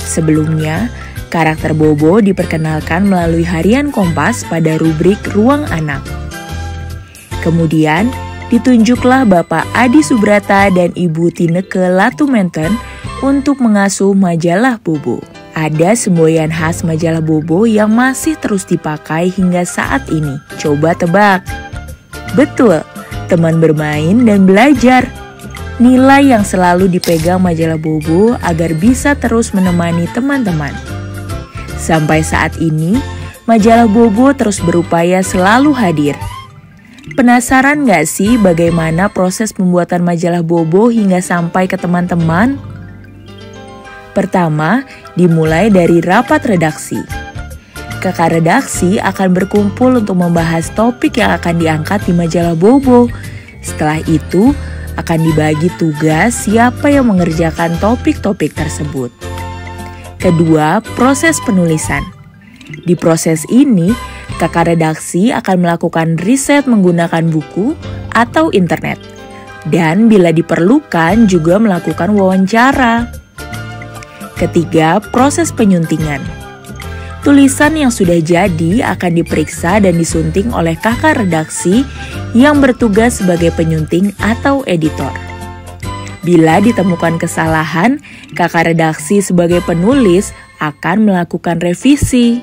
Sebelumnya, karakter Bobo diperkenalkan melalui harian Kompas pada rubrik Ruang Anak. Kemudian, ditunjuklah Bapak Adi Subrata dan Ibu Tineke Latumenten untuk mengasuh majalah Bobo. Ada semboyan khas majalah Bobo yang masih terus dipakai hingga saat ini. Coba tebak. Betul, teman bermain dan belajar. Nilai yang selalu dipegang majalah Bobo agar bisa terus menemani teman-teman. Sampai saat ini, majalah Bobo terus berupaya selalu hadir. Penasaran nggak sih bagaimana proses pembuatan majalah Bobo hingga sampai ke teman-teman? Pertama, dimulai dari rapat redaksi. Kakak redaksi akan berkumpul untuk membahas topik yang akan diangkat di majalah Bobo. Setelah itu, akan dibagi tugas siapa yang mengerjakan topik-topik tersebut. Kedua, proses penulisan. Di proses ini, kakak redaksi akan melakukan riset menggunakan buku atau internet. Dan bila diperlukan juga melakukan wawancara. Ketiga, proses penyuntingan. Tulisan yang sudah jadi akan diperiksa dan disunting oleh kakak redaksi yang bertugas sebagai penyunting atau editor. Bila ditemukan kesalahan, kakak redaksi sebagai penulis akan melakukan revisi.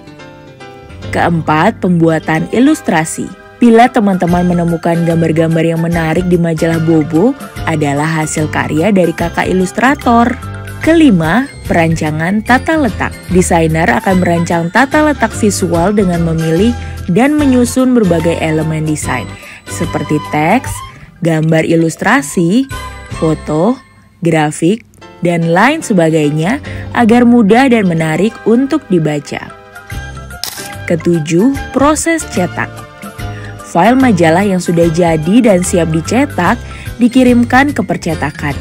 Keempat, pembuatan ilustrasi. Bila teman-teman menemukan gambar-gambar yang menarik di majalah Bobo adalah hasil karya dari kakak ilustrator. Kelima, perancangan tata letak. Desainer akan merancang tata letak visual dengan memilih dan menyusun berbagai elemen desain, seperti teks, gambar ilustrasi, foto, grafik, dan lain sebagainya agar mudah dan menarik untuk dibaca. Ketujuh, proses cetak. File majalah yang sudah jadi dan siap dicetak dikirimkan ke percetakan.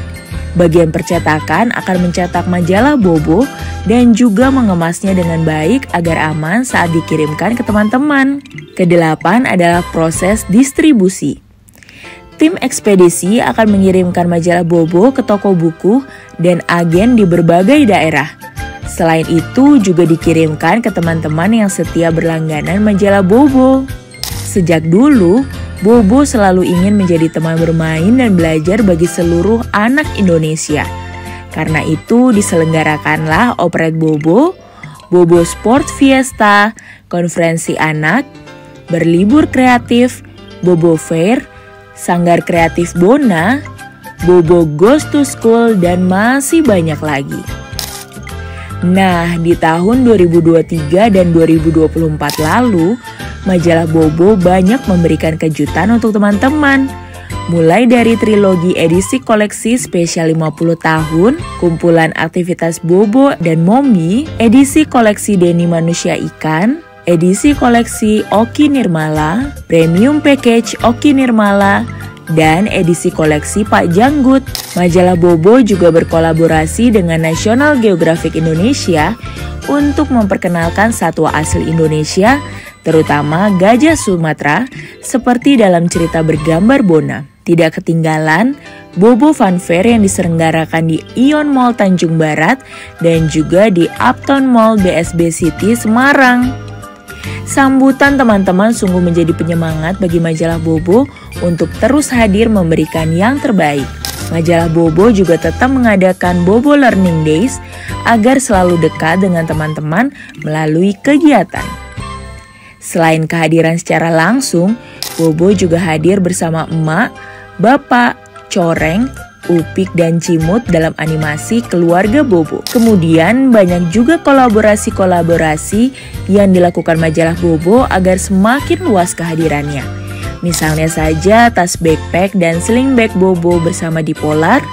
Bagian percetakan akan mencetak majalah Bobo dan juga mengemasnya dengan baik agar aman saat dikirimkan ke teman-teman. Kedelapan adalah proses distribusi. Tim ekspedisi akan mengirimkan majalah Bobo ke toko buku dan agen di berbagai daerah. Selain itu juga dikirimkan ke teman-teman yang setia berlangganan majalah Bobo. Sejak dulu, Bobo selalu ingin menjadi teman bermain dan belajar bagi seluruh anak Indonesia. Karena itu diselenggarakanlah Operet Bobo, Bobo Sport Fiesta, konferensi anak, berlibur kreatif, Bobo Fair, Sanggar Kreatif Bona, Bobo Goes to School, dan masih banyak lagi. Nah, di tahun 2023 dan 2024 lalu, majalah Bobo banyak memberikan kejutan untuk teman-teman. Mulai dari trilogi edisi koleksi spesial 50 tahun, kumpulan aktivitas Bobo dan Mombi, edisi koleksi Denny Manusia Ikan, edisi koleksi Oki Nirmala, premium package Oki Nirmala, dan edisi koleksi Pak Janggut. Majalah Bobo juga berkolaborasi dengan National Geographic Indonesia untuk memperkenalkan satwa asli Indonesia, terutama gajah Sumatera, seperti dalam cerita bergambar Bona. Tidak ketinggalan, Bobo Fun Fair yang diselenggarakan di Ion Mall Tanjung Barat dan juga di Uptown Mall BSB City Semarang. Sambutan teman-teman sungguh menjadi penyemangat bagi majalah Bobo untuk terus hadir memberikan yang terbaik. Majalah Bobo juga tetap mengadakan Bobo Learning Days agar selalu dekat dengan teman-teman melalui kegiatan. Selain kehadiran secara langsung, Bobo juga hadir bersama emak, bapak, coreng, Upik dan Cimut dalam animasi Keluarga Bobo. Kemudian banyak juga kolaborasi-kolaborasi yang dilakukan majalah Bobo agar semakin luas kehadirannya. Misalnya saja tas backpack dan sling bag Bobo bersama Dipolar,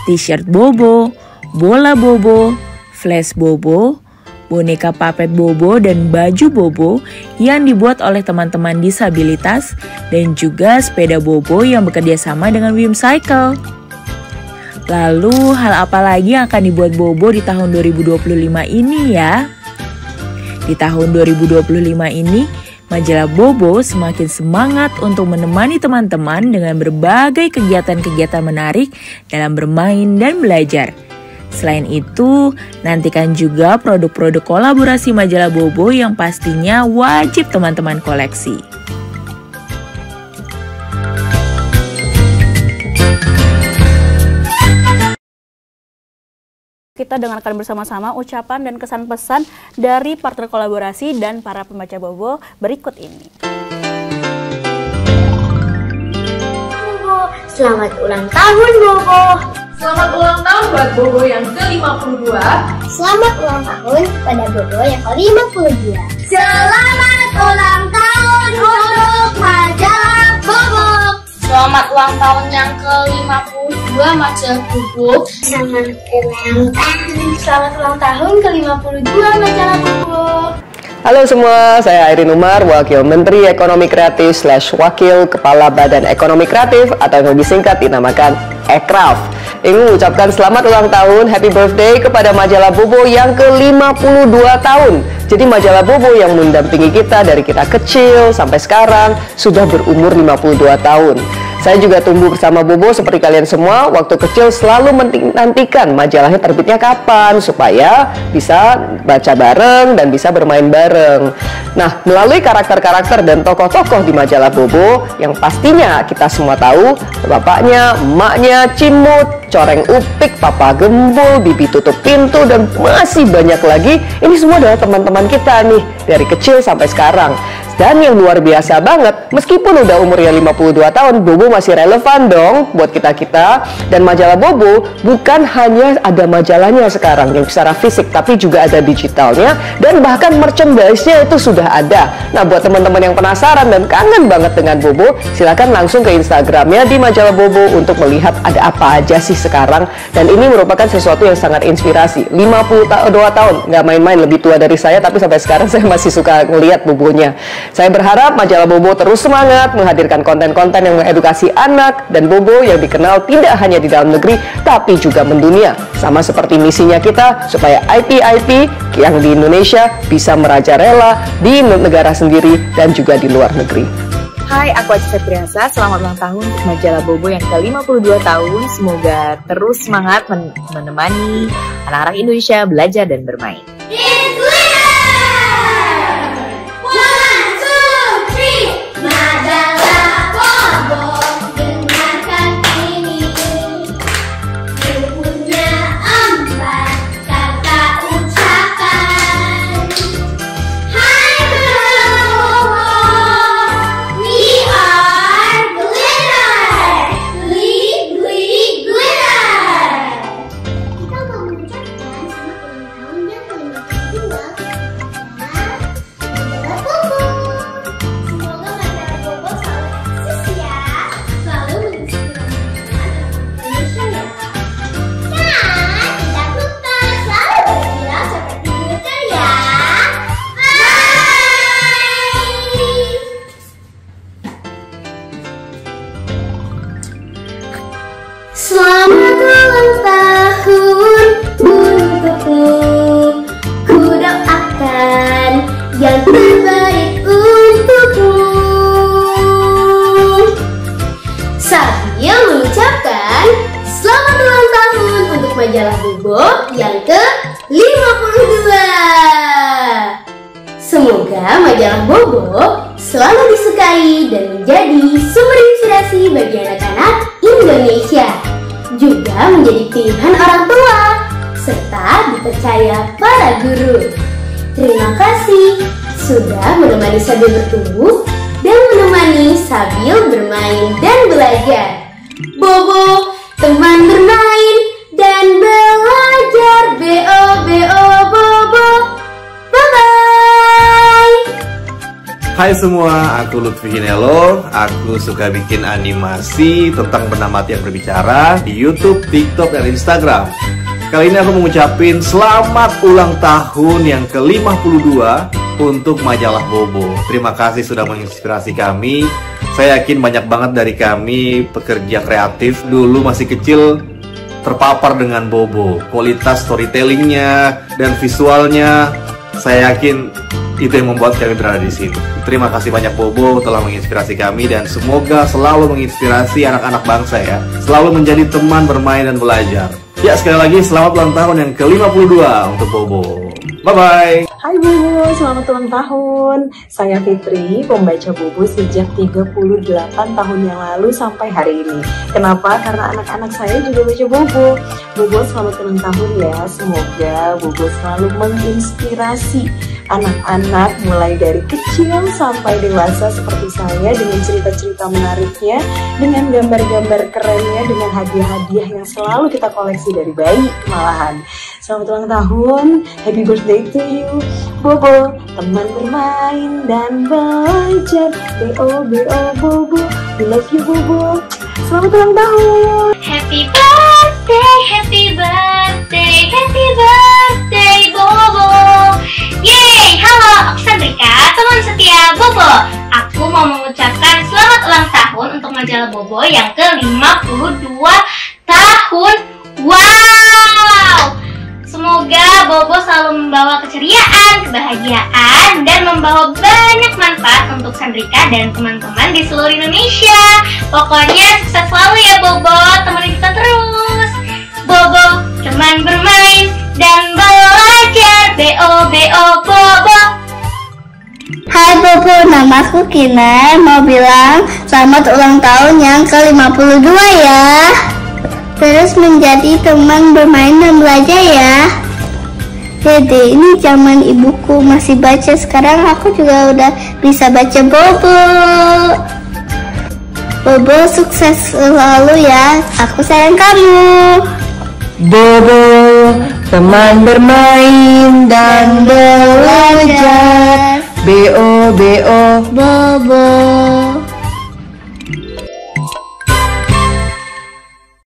t-shirt Bobo, bola Bobo, flash Bobo, boneka papet Bobo dan baju Bobo yang dibuat oleh teman-teman disabilitas, dan juga sepeda Bobo yang bekerja sama dengan Wimcycle. Lalu hal apa lagi yang akan dibuat Bobo di tahun 2025 ini ya? Di tahun 2025 ini, majalah Bobo semakin semangat untuk menemani teman-teman dengan berbagai kegiatan-kegiatan menarik dalam bermain dan belajar. Selain itu, nantikan juga produk-produk kolaborasi majalah Bobo yang pastinya wajib teman-teman koleksi.
Kita dengarkan bersama-sama ucapan dan kesan-pesan dari partner kolaborasi dan para pembaca Bobo berikut ini.
Bobo, selamat ulang tahun Bobo.
Selamat ulang tahun buat Bobo yang ke-52.
Selamat ulang tahun pada Bobo yang ke-52. Selamat ulang tahun untuk majalah Bobo.
Selamat ulang tahun yang ke-52 majalah Bobo.
Selamat ulang tahun.
Selamat ulang tahun ke-52 majalah Bobo.
Halo semua, saya Airin Umar, Wakil Menteri Ekonomi Kreatif / Wakil Kepala Badan Ekonomi Kreatif atau yang lebih singkat dinamakan Ekraf. Ingin mengucapkan selamat ulang tahun, happy birthday kepada majalah Bobo yang ke-52 tahun. Jadi majalah Bobo yang mendampingi kita dari kita kecil sampai sekarang sudah berumur 52 tahun. Saya juga tumbuh bersama Bobo seperti kalian semua. Waktu kecil selalu menantikan majalahnya terbitnya kapan supaya bisa baca bareng dan bisa bermain bareng. Nah, melalui karakter-karakter dan tokoh-tokoh di majalah Bobo yang pastinya kita semua tahu, bapaknya, emaknya, Cimut, Coreng Upik, Papa Gembul, Bibi Tutup Pintu, dan masih banyak lagi. Ini semua adalah teman-teman kita nih dari kecil sampai sekarang. Dan yang luar biasa banget, meskipun udah umurnya 52 tahun, Bobo masih relevan dong buat kita-kita. Dan majalah Bobo bukan hanya ada majalahnya sekarang yang secara fisik, tapi juga ada digitalnya, dan bahkan merchandise-nya itu sudah ada. Nah, buat teman-teman yang penasaran dan kangen banget dengan Bobo, silakan langsung ke Instagramnya di majalah Bobo untuk melihat ada apa aja sih sekarang. Dan ini merupakan sesuatu yang sangat inspirasi. 52 tahun, nggak main-main, lebih tua dari saya, tapi sampai sekarang saya masih suka ngelihat Bobonya. Saya berharap majalah Bobo terus semangat menghadirkan konten-konten yang mengedukasi anak dan Bobo yang dikenal tidak hanya di dalam negeri tapi juga mendunia. Sama seperti misinya kita supaya IP-IP yang di Indonesia bisa merajalela di negara sendiri dan juga di luar negeri.
Hai, aku Aci Septriasa. Selamat ulang tahun untuk majalah Bobo yang ke-52 tahun. Semoga terus semangat menemani anak-anak Indonesia belajar dan bermain.
Selamat ulang tahun untukmu, ku doakan yang terbaik untukmu. Sambil mengucapkan selamat ulang tahun untuk majalah Bobo yang ke-52. Semoga majalah Bobo selalu disukai dan menjadi sumber inspirasi bagi anak-anak Indonesia, juga menjadi pilihan orang tua, serta dipercaya para guru. Terima kasih sudah menemani sambil bertumbuh dan menemani sambil bermain dan belajar. Bobo, teman bermain dan belajar. B-O-B-O Bobo. Bye-bye.
Hai semua, aku Lutfi Hinelo. Aku suka bikin animasi tentang benda mati yang berbicara di YouTube, TikTok, dan Instagram. Kali ini aku mengucapin selamat ulang tahun yang ke-52 untuk majalah Bobo. Terima kasih sudah menginspirasi kami. Saya yakin banyak banget dari kami pekerja kreatif dulu masih kecil terpapar dengan Bobo. Kualitas storytellingnya dan visualnya, saya yakin itu yang membuat kami berada di sini. Terima kasih banyak Bobo telah menginspirasi kami, dan semoga selalu menginspirasi anak-anak bangsa ya. Selalu menjadi teman bermain dan belajar. Ya, sekali lagi selamat ulang tahun yang ke-52 untuk Bobo. Bye-bye.
Hai Bobo, selamat ulang tahun. Saya Fitri, pembaca Bobo sejak 38 tahun yang lalu sampai hari ini. Kenapa? Karena anak-anak saya juga baca Bobo. Bobo, selamat ulang tahun ya. Semoga Bobo selalu menginspirasi anak-anak mulai dari kecil sampai dewasa seperti saya, dengan cerita-cerita menariknya, dengan gambar-gambar kerennya, dengan hadiah-hadiah yang selalu kita koleksi dari bayi malahan. Selamat ulang tahun, happy birthday to you Bobo, teman bermain dan belajar. B-O-B-O Bobo, we love you Bobo. Selamat ulang tahun.
Happy birthday, happy birthday, happy birthday Bobo. Yeay, halo, aku Sandrika, teman setia Bobo. Aku mau mengucapkan selamat ulang tahun untuk majalah Bobo yang ke-52 tahun. Wow! Semoga Bobo selalu membawa keceriaan, kebahagiaan, dan membawa banyak manfaat untuk Sandrika dan teman-teman di seluruh Indonesia. Pokoknya sukses selalu ya Bobo, temenin kita terus. Bobo, teman bermain dan belajar. B-O-B-O Bobo.
Hai Bobo, namaku Kinar. Mau bilang selamat ulang tahun yang ke-52 ya. Terus menjadi teman bermain dan belajar ya. Dede, ini zaman ibuku masih baca, sekarang aku juga udah bisa baca. Bobo. Bobo sukses selalu ya, aku sayang kamu.
Bobo, teman bermain dan belajar. B-O-B-O,
Bobo.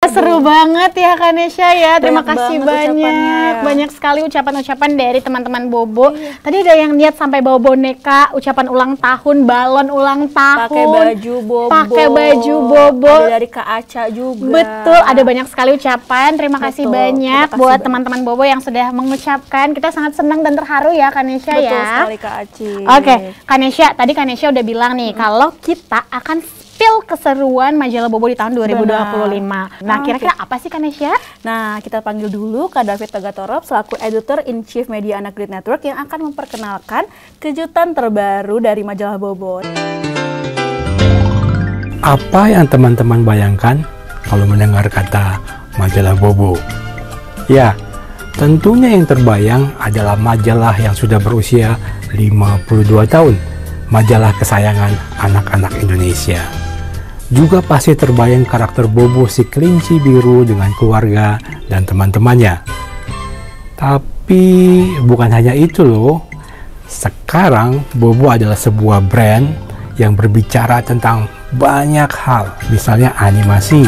Seru banget ya Kanesha ya. Terima kasih banyak. Banyak sekali ucapan-ucapan dari teman-teman Bobo. Tadi ada yang niat sampai bawa boneka, ucapan ulang tahun, balon ulang tahun,
pakai baju Bobo. Ada dari Kak Aca juga.
Betul, ada banyak sekali ucapan. Terima kasih banyak buat teman-teman Bobo yang sudah mengucapkan. Kita sangat senang dan terharu ya Kanesha ya.
Betul sekali Kak Aci.
Oke, Kanesha, tadi Kanesha udah bilang nih kalau kita akan spill keseruan majalah Bobo di tahun 2025. Nah, kira-kira apa sih Kanesha?
Nah, kita panggil dulu Kak David Tagatorop selaku Editor in Chief Media Anak Grid Network yang akan memperkenalkan kejutan terbaru dari majalah Bobo.
Apa yang teman-teman bayangkan kalau mendengar kata majalah Bobo? Ya, tentunya yang terbayang adalah majalah yang sudah berusia 52 tahun. Majalah kesayangan anak-anak Indonesia. Juga pasti terbayang karakter Bobo si kelinci biru dengan keluarga dan teman-temannya. Tapi bukan hanya itu loh. Sekarang Bobo adalah sebuah brand yang berbicara tentang banyak hal, misalnya animasi,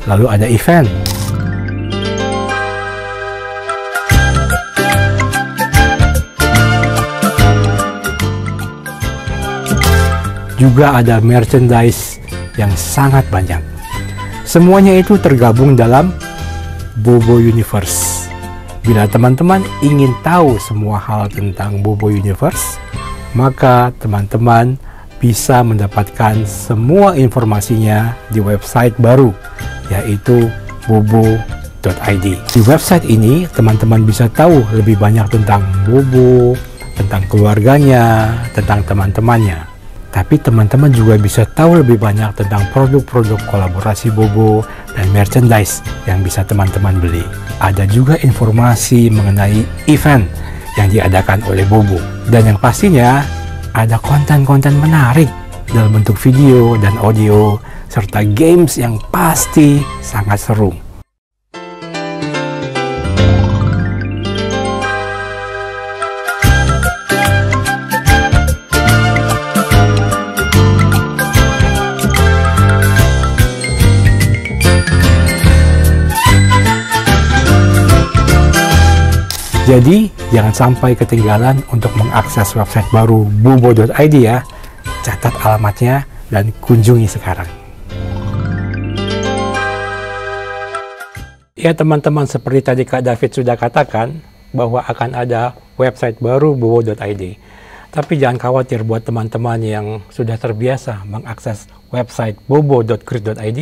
lalu ada event, juga ada merchandise yang sangat banyak. Semuanya itu tergabung dalam Bobo Universe. Bila teman-teman ingin tahu semua hal tentang Bobo Universe, maka teman-teman bisa mendapatkan semua informasinya di website baru, yaitu bobo.id. Di website ini teman-teman bisa tahu lebih banyak tentang Bobo, tentang keluarganya, tentang teman-temannya. Tapi teman-teman juga bisa tahu lebih banyak tentang produk-produk kolaborasi Bobo dan merchandise yang bisa teman-teman beli. Ada juga informasi mengenai event yang diadakan oleh Bobo. Dan yang pastinya ada konten-konten menarik dalam bentuk video dan audio, serta games yang pasti sangat seru. Jadi, jangan sampai ketinggalan untuk mengakses website baru bobo.id ya. Catat alamatnya dan kunjungi sekarang. Ya teman-teman, seperti tadi Kak David sudah katakan bahwa akan ada website baru bobo.id. Tapi jangan khawatir buat teman-teman yang sudah terbiasa mengakses website bobo.grid.id,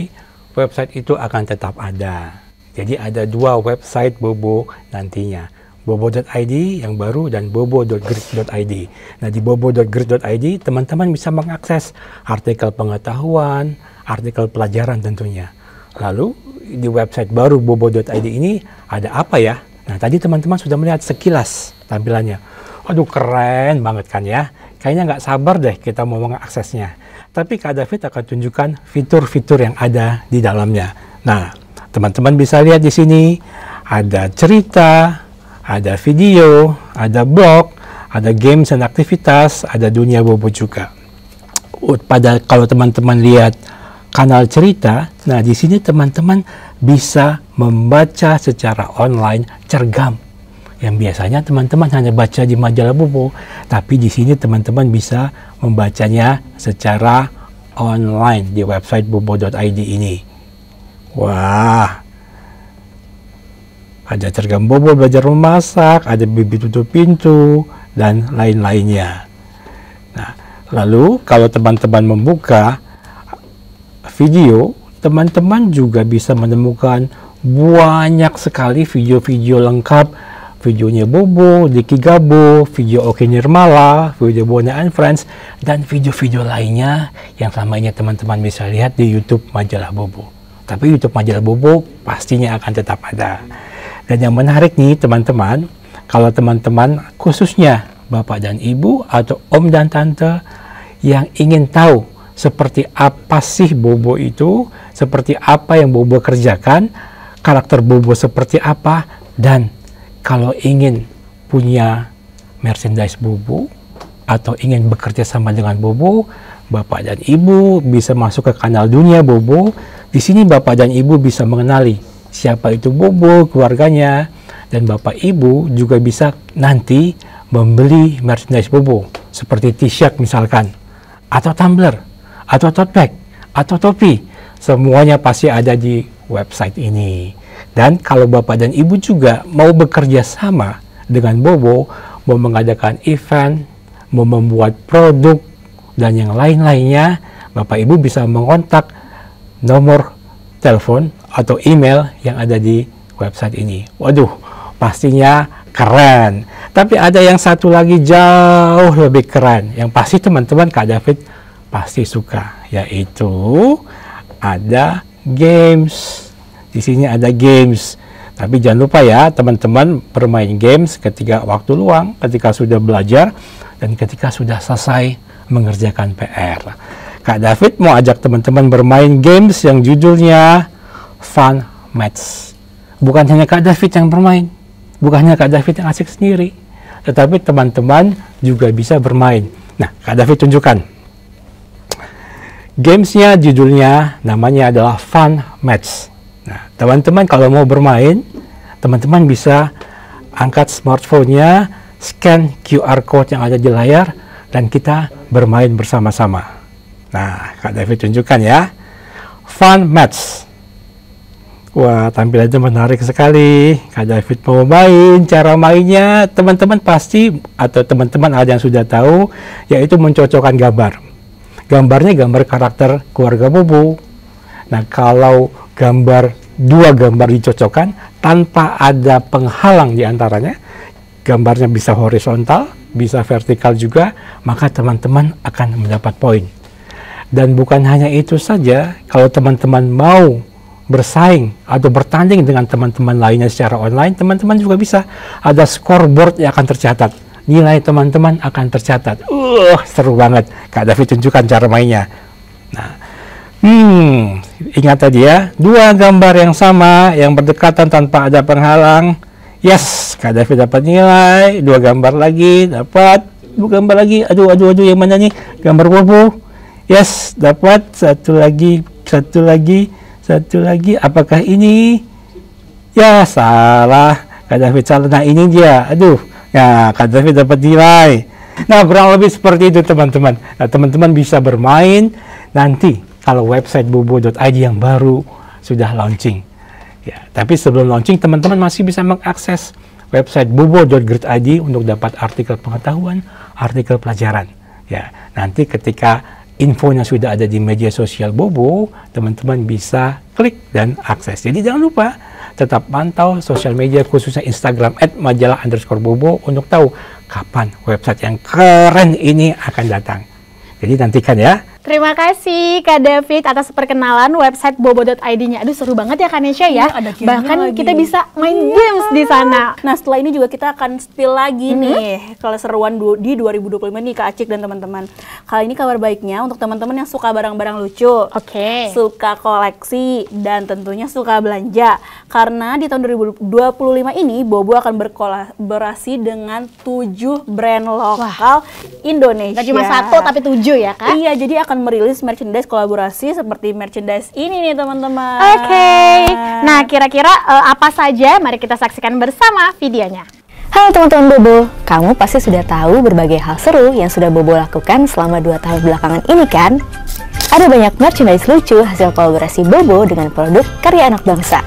website itu akan tetap ada. Jadi ada dua website Bobo nantinya. Bobo.id yang baru dan bobo.grid.id. Nah, di bobo.grid.id teman-teman bisa mengakses artikel pengetahuan, artikel pelajaran tentunya. Lalu di website baru bobo.id ini ada apa ya? Nah, tadi teman-teman sudah melihat sekilas tampilannya. Aduh, keren banget kan ya? Kayaknya nggak sabar deh kita mau mengaksesnya. Tapi Kak David akan tunjukkan fitur-fitur yang ada di dalamnya. Nah, teman-teman bisa lihat di sini ada cerita, ada video, ada blog, ada games dan aktivitas, ada dunia Bobo juga. Kalau teman-teman lihat kanal cerita, nah di sini teman-teman bisa membaca secara online cergam. Yang biasanya teman-teman hanya baca di majalah Bobo, tapi di sini teman-teman bisa membacanya secara online di website bobo.id ini. Wah. Ada cergam Bobo belajar memasak, ada Bibi tutup pintu, dan lain-lainnya. Nah, lalu kalau teman-teman membuka video, teman-teman juga bisa menemukan banyak sekali video-video lengkap, videonya Bobo, Diki Gabo, video Oke Nirmala, video Bona and Friends, dan video-video lainnya yang selama ini teman-teman bisa lihat di YouTube Majalah Bobo. Tapi YouTube Majalah Bobo pastinya akan tetap ada. Dan yang menarik nih teman-teman, kalau teman-teman khususnya Bapak dan Ibu atau Om dan Tante yang ingin tahu seperti apa sih Bobo itu, seperti apa yang Bobo kerjakan, karakter Bobo seperti apa, dan kalau ingin punya merchandise Bobo atau ingin bekerja sama dengan Bobo, Bapak dan Ibu bisa masuk ke kanal Dunia Bobo. Di sini Bapak dan Ibu bisa mengenali siapa itu Bobo, keluarganya, dan Bapak Ibu juga bisa nanti membeli merchandise Bobo seperti t-shirt misalkan, atau tumbler, atau tote bag, atau topi. Semuanya pasti ada di website ini. Dan kalau Bapak dan Ibu juga mau bekerja sama dengan Bobo, mau mengadakan event, mau membuat produk, dan yang lain-lainnya, Bapak Ibu bisa mengontak nomor telepon atau email yang ada di website ini. Waduh, pastinya keren. Tapi ada yang satu lagi jauh lebih keren, yang pasti teman-teman Kak David pasti suka, yaitu ada games. Di sini ada games. Tapi jangan lupa ya teman-teman bermain games ketika waktu luang, ketika sudah belajar, dan ketika sudah selesai mengerjakan PR. Kak David mau ajak teman-teman bermain games yang judulnya Fun Match. Bukan hanya Kak David yang bermain, bukan hanya Kak David yang asik sendiri, tetapi teman-teman juga bisa bermain. Nah, Kak David tunjukkan. Gamesnya judulnya namanya adalah Fun Match. Nah, teman-teman kalau mau bermain, teman-teman bisa angkat smartphone-nya, scan QR code yang ada di layar, dan kita bermain bersama-sama. Nah, Kak David tunjukkan ya. Fun Match. Wah, tampilannya menarik sekali. Kak David mau main, cara mainnya teman-teman pasti, atau teman-teman ada yang sudah tahu, yaitu mencocokkan gambar. Gambarnya gambar karakter keluarga Bobo. Nah, kalau dua gambar dicocokkan tanpa ada penghalang di antaranya, gambarnya bisa horizontal, bisa vertikal juga, maka teman-teman akan mendapat poin. Dan bukan hanya itu saja, kalau teman-teman mau bersaing atau bertanding dengan teman-teman lainnya secara online, teman-teman juga bisa ada scoreboard yang akan tercatat. Nilai teman-teman akan tercatat. Seru banget. Kak David tunjukkan cara mainnya. Nah, ingat tadi ya, dua gambar yang sama, yang berdekatan tanpa ada penghalang. Yes, Kak David dapat nilai. Dua gambar lagi, dapat. Dua gambar lagi. Aduh, yang mana nih? Gambar Bobo. Yes, dapat. Satu lagi. Apakah ini? Ya, salah. Kak David salah. Nah, ini dia. Aduh. Ya, Kak David dapat nilai. Nah, kurang lebih seperti itu teman-teman. Nah, teman-teman bisa bermain nanti kalau website bobo.id yang baru sudah launching. Ya, tapi sebelum launching teman-teman masih bisa mengakses website bobo.grid.id untuk dapat artikel pengetahuan, artikel pelajaran. Ya, nanti ketika infonya sudah ada di media sosial Bobo, teman-teman bisa klik dan akses. Jadi jangan lupa tetap pantau sosial media khususnya Instagram @majalah_bobo untuk tahu kapan website yang keren ini akan datang. Jadi nantikan ya.
Terima kasih Kak David atas perkenalan website bobo.id-nya. Aduh, seru banget ya Kak Nesya ya. Bahkan kita bisa main games di sana.
Nah, setelah ini juga kita akan spill lagi nih kalau seruan di 2025 nih Kak Acik dan teman-teman. Kali ini kabar baiknya untuk teman-teman yang suka barang-barang lucu, suka koleksi, dan tentunya suka belanja. Karena di tahun 2025 ini Bobo akan berkolaborasi dengan 7 brand lokal Indonesia.
Gak cuma 1 tapi 7 ya Kak?
Iya, jadi akan merilis merchandise kolaborasi seperti merchandise ini nih teman-teman.
Nah, kira-kira apa saja? Mari kita saksikan bersama videonya.
Halo teman-teman Bobo, kamu pasti sudah tahu berbagai hal seru yang sudah Bobo lakukan selama 2 tahun belakangan ini kan? Ada banyak merchandise lucu hasil kolaborasi Bobo dengan produk karya anak bangsa.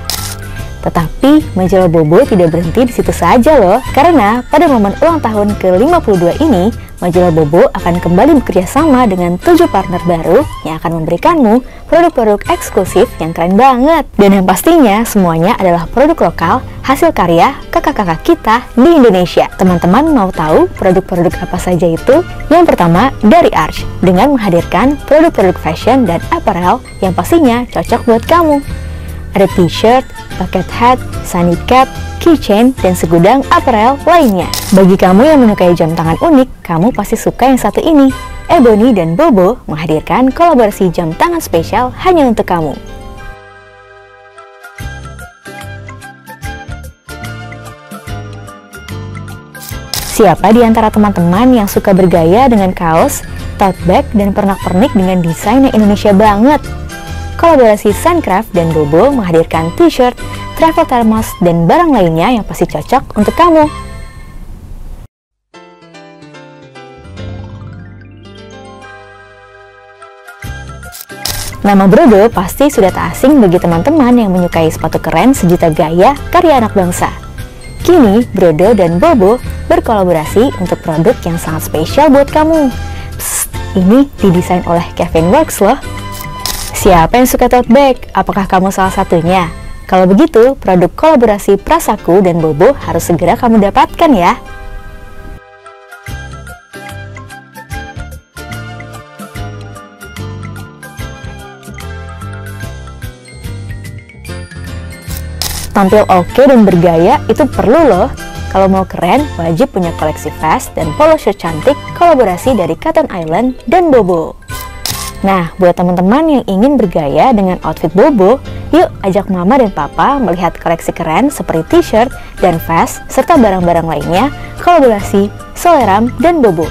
Tetapi majalah Bobo tidak berhenti di situ saja loh, karena pada momen ulang tahun ke-52 ini, majalah Bobo akan kembali bekerja sama dengan 7 partner baru yang akan memberikanmu produk-produk eksklusif yang keren banget. Dan yang pastinya semuanya adalah produk lokal, hasil karya kakak-kakak kita di Indonesia. Teman-teman mau tahu produk-produk apa saja itu? Yang pertama dari Arch, dengan menghadirkan produk-produk fashion dan apparel yang pastinya cocok buat kamu. Ada t-shirt, bucket hat, sunny cap, keychain, dan segudang apparel lainnya. Bagi kamu yang menyukai jam tangan unik, kamu pasti suka yang satu ini. Ebony dan Bobo menghadirkan kolaborasi jam tangan spesial hanya untuk kamu. Siapa di antara teman-teman yang suka bergaya dengan kaos, tote bag, dan pernak-pernik dengan desain yang Indonesia banget? Kolaborasi Suncraft dan Bobo menghadirkan t-shirt, travel thermos, dan barang lainnya yang pasti cocok untuk kamu. Nama Brodo pasti sudah tak asing bagi teman-teman yang menyukai sepatu keren sejuta gaya karya anak bangsa. Kini, Brodo dan Bobo berkolaborasi untuk produk yang sangat spesial buat kamu. Psst, ini didesain oleh Kevin Works loh. Siapa yang suka tote bag? Apakah kamu salah satunya? Kalau begitu, produk kolaborasi Prasaku dan Bobo harus segera kamu dapatkan ya. Tampil oke dan bergaya itu perlu loh. Kalau mau keren, wajib punya koleksi vest dan polo shirt cantik kolaborasi dari Cotton Island dan Bobo. Nah, buat teman-teman yang ingin bergaya dengan outfit Bobo, yuk ajak mama dan papa melihat koleksi keren seperti t-shirt dan vest serta barang-barang lainnya kolaborasi Soleram dan Bobo.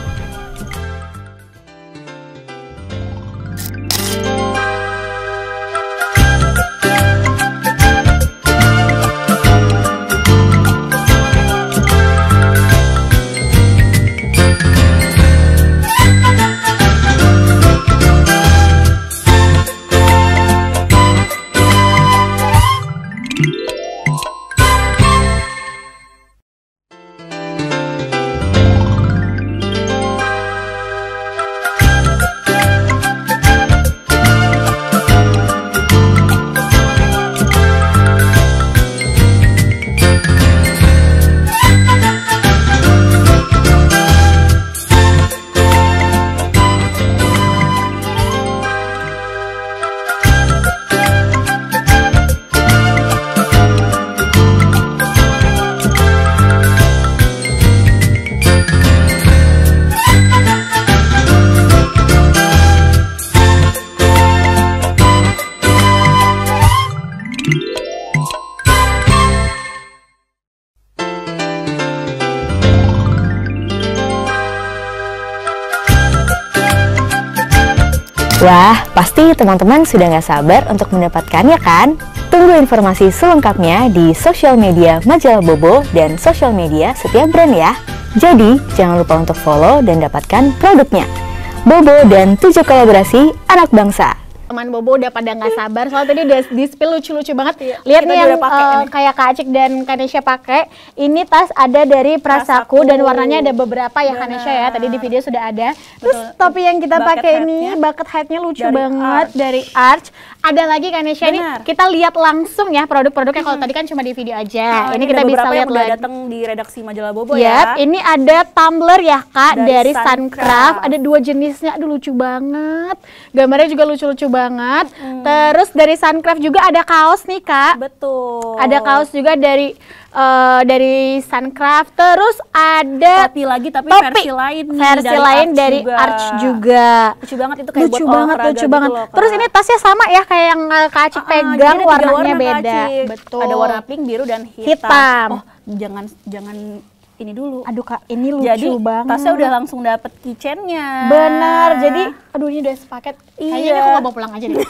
Wah, pasti teman-teman sudah nggak sabar untuk mendapatkannya kan? Tunggu informasi selengkapnya di sosial media Majalah Bobo dan sosial media setiap brand ya. Jadi, jangan lupa untuk follow dan dapatkan produknya. Bobo dan 7 kolaborasi anak bangsa.
Teman Bobo udah pada nggak sabar, soalnya tadi udah di-spill lucu-lucu banget. Lihat nih yang kayak Kak Acik dan Kanesha pakai. Ini tas ada dari Prasaku dan warnanya ada beberapa ya Kanesha ya. Tadi di video sudah ada. Terus topi yang kita pakai ini, bucket hat-nya lucu banget dari Arch. Ada lagi Kanesha ini kita lihat langsung ya produk-produknya. Kalau tadi kan cuma di video aja. Ini kita bisa lihat lagi.
Datang di redaksi Majalah Bobo ya.
Ini ada tumbler ya Kak dari Suncraft. Ada 2 jenisnya. Aduh lucu banget. Gambarnya juga lucu-lucu banget. Terus dari Suncraft juga ada kaos nih Kak.
Betul.
Ada kaos juga dari Suncraft. Terus ada
topi lagi tapi versi lain nih,
versi lain dari Arch juga.
Lucu banget itu kayak
lucu banget. Terus ini tasnya sama ya kayak yang Kak Acik pegang, warnanya beda.
Betul. Ada warna pink, biru dan hitam. Oh, jangan ini dulu.
Aduh Kak, ini lucu
jadi,
banget.
tasnya udah langsung dapet keychainnya.
Bener, jadi aduh ini udah sepaket. Kayaknya ini aku nggak bawa pulang aja deh.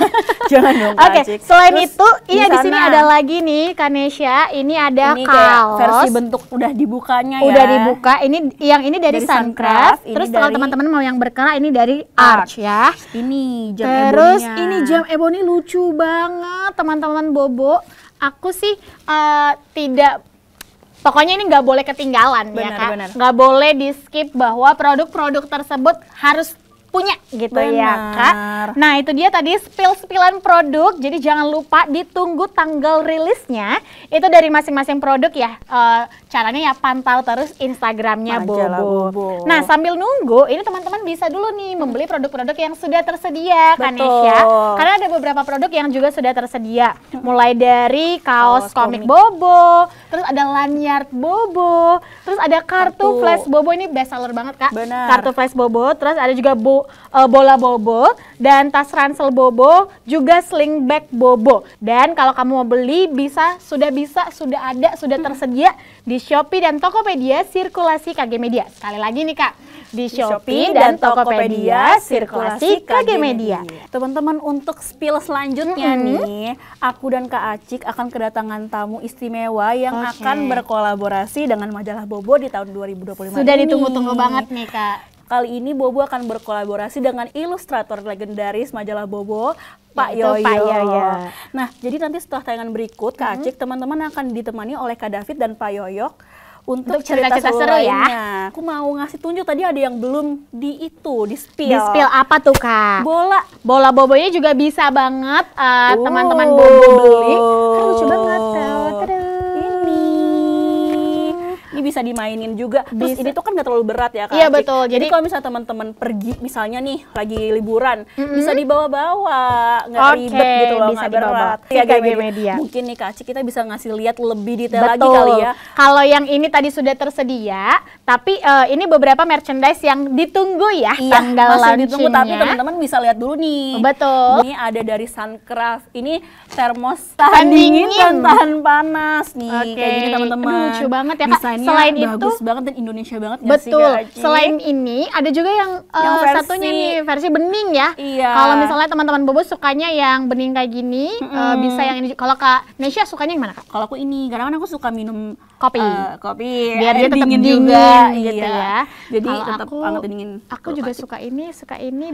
Jangan dong Kak
Oke,
Acik.
selain
Terus
itu, iya di sini ada lagi nih Kanesha. Ini ada
ini
kaos.
versi bentuk udah dibukanya ya.
Udah dibuka. Ini yang ini dari Suncraft.
ini
Terus kalau
dari
teman-teman mau yang berkala ini dari Arch ya.
Ini jam
Terus
eboninya.
ini jam ebony lucu banget teman-teman Bobo. Aku sih tidak, pokoknya ini nggak boleh ketinggalan ya Kak. Nggak boleh di skip bahwa produk-produk tersebut harus punya gitu ya Kak. Nah itu dia tadi spill-spillan produk, jadi jangan lupa ditunggu tanggal rilisnya itu dari masing-masing produk ya. Caranya ya pantau terus Instagramnya Bobo. Nah sambil nunggu ini teman-teman bisa dulu nih membeli produk-produk yang sudah tersedia Kanesha. Karena ada beberapa produk yang juga sudah tersedia. Mulai dari kaos komik Bobo, terus ada lanyard Bobo, terus ada kartu flash Bobo, ini best seller banget Kak. Kartu flash Bobo, terus ada juga bola Bobo dan tas ransel Bobo, juga sling bag Bobo. Dan kalau kamu mau beli sudah ada, sudah tersedia di Shopee dan Tokopedia Sirkulasi KG Media. Sekali lagi nih Kak, di Shopee dan Tokopedia Sirkulasi KG Media.
Teman-teman, untuk spill selanjutnya nih, aku dan Kak Acik akan kedatangan tamu istimewa yang akan berkolaborasi dengan majalah Bobo di tahun 2025
Sudah
ini.
ditunggu-tunggu banget nih Kak.
Kali ini Bobo akan berkolaborasi dengan ilustrator legendaris majalah Bobo, Pak Yoyo. Nah, jadi nanti setelah tayangan berikut, Kak Acik, teman-teman akan ditemani oleh Kak David dan Pak Yoyo untuk cerita-cerita seru ya. Aku mau ngasih tunjuk, tadi ada yang belum di spill.
Di spill apa tuh Kak?
Bola
Bobonya juga bisa banget teman-teman Bobo beli. Kan lucu banget.
Ini bisa dimainin juga. Terus ini tuh kan gak terlalu berat ya Kak.
Iya betul.
Jadi kalau misalnya teman-teman pergi, misalnya nih lagi liburan, bisa dibawa-bawa, nggak ribet gitu loh, nggak berat.
KG Media.
Mungkin nih Kak Acik kita bisa ngasih lihat lebih detail lagi kali ya.
Kalau yang ini tadi sudah tersedia, tapi ini beberapa merchandise yang ditunggu ya. Tanggal
masih ditunggu, tapi
launchingnya.
teman-teman bisa lihat dulu nih.
Betul.
Ini ada dari Suncraft. Ini termos tahan dingin dan tahan panas nih. Kayak gini teman-teman.
Lucu banget ya Kak.
Desainnya
selain
bagus
itu
banget dan Indonesia banget.
Betul. Selain ini ada juga yang satunya nih versi bening ya.
Iya.
Kalau misalnya teman-teman Bobo sukanya yang bening kayak gini, bisa yang ini. Kalau Kak Nesha sukanya yang mana Kak?
Kalau aku ini, karena aku suka minum
kopi.
Biar dia tetap dingin juga gitu ya. Jadi tetap hangat dingin.
Aku juga suka ini,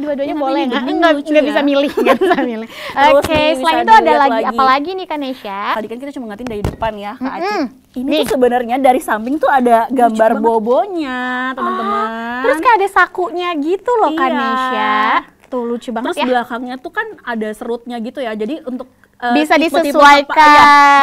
dua-duanya boleh nggak bisa milih, nggak bisa milih. Oke, selain itu ada lagi apa lagi nih Kak Nesha?
Tadi kan kita cuma ngatin dari depan ya Kak Acik. Ini tuh sebenarnya dari samping tuh ada gambar Bobonya, teman-teman.
Terus kayak ada sakunya gitu loh Kak Nesha. Tuh lucu banget.
Terus belakangnya tuh kan ada serutnya gitu ya. Jadi untuk
bisa disesuaikan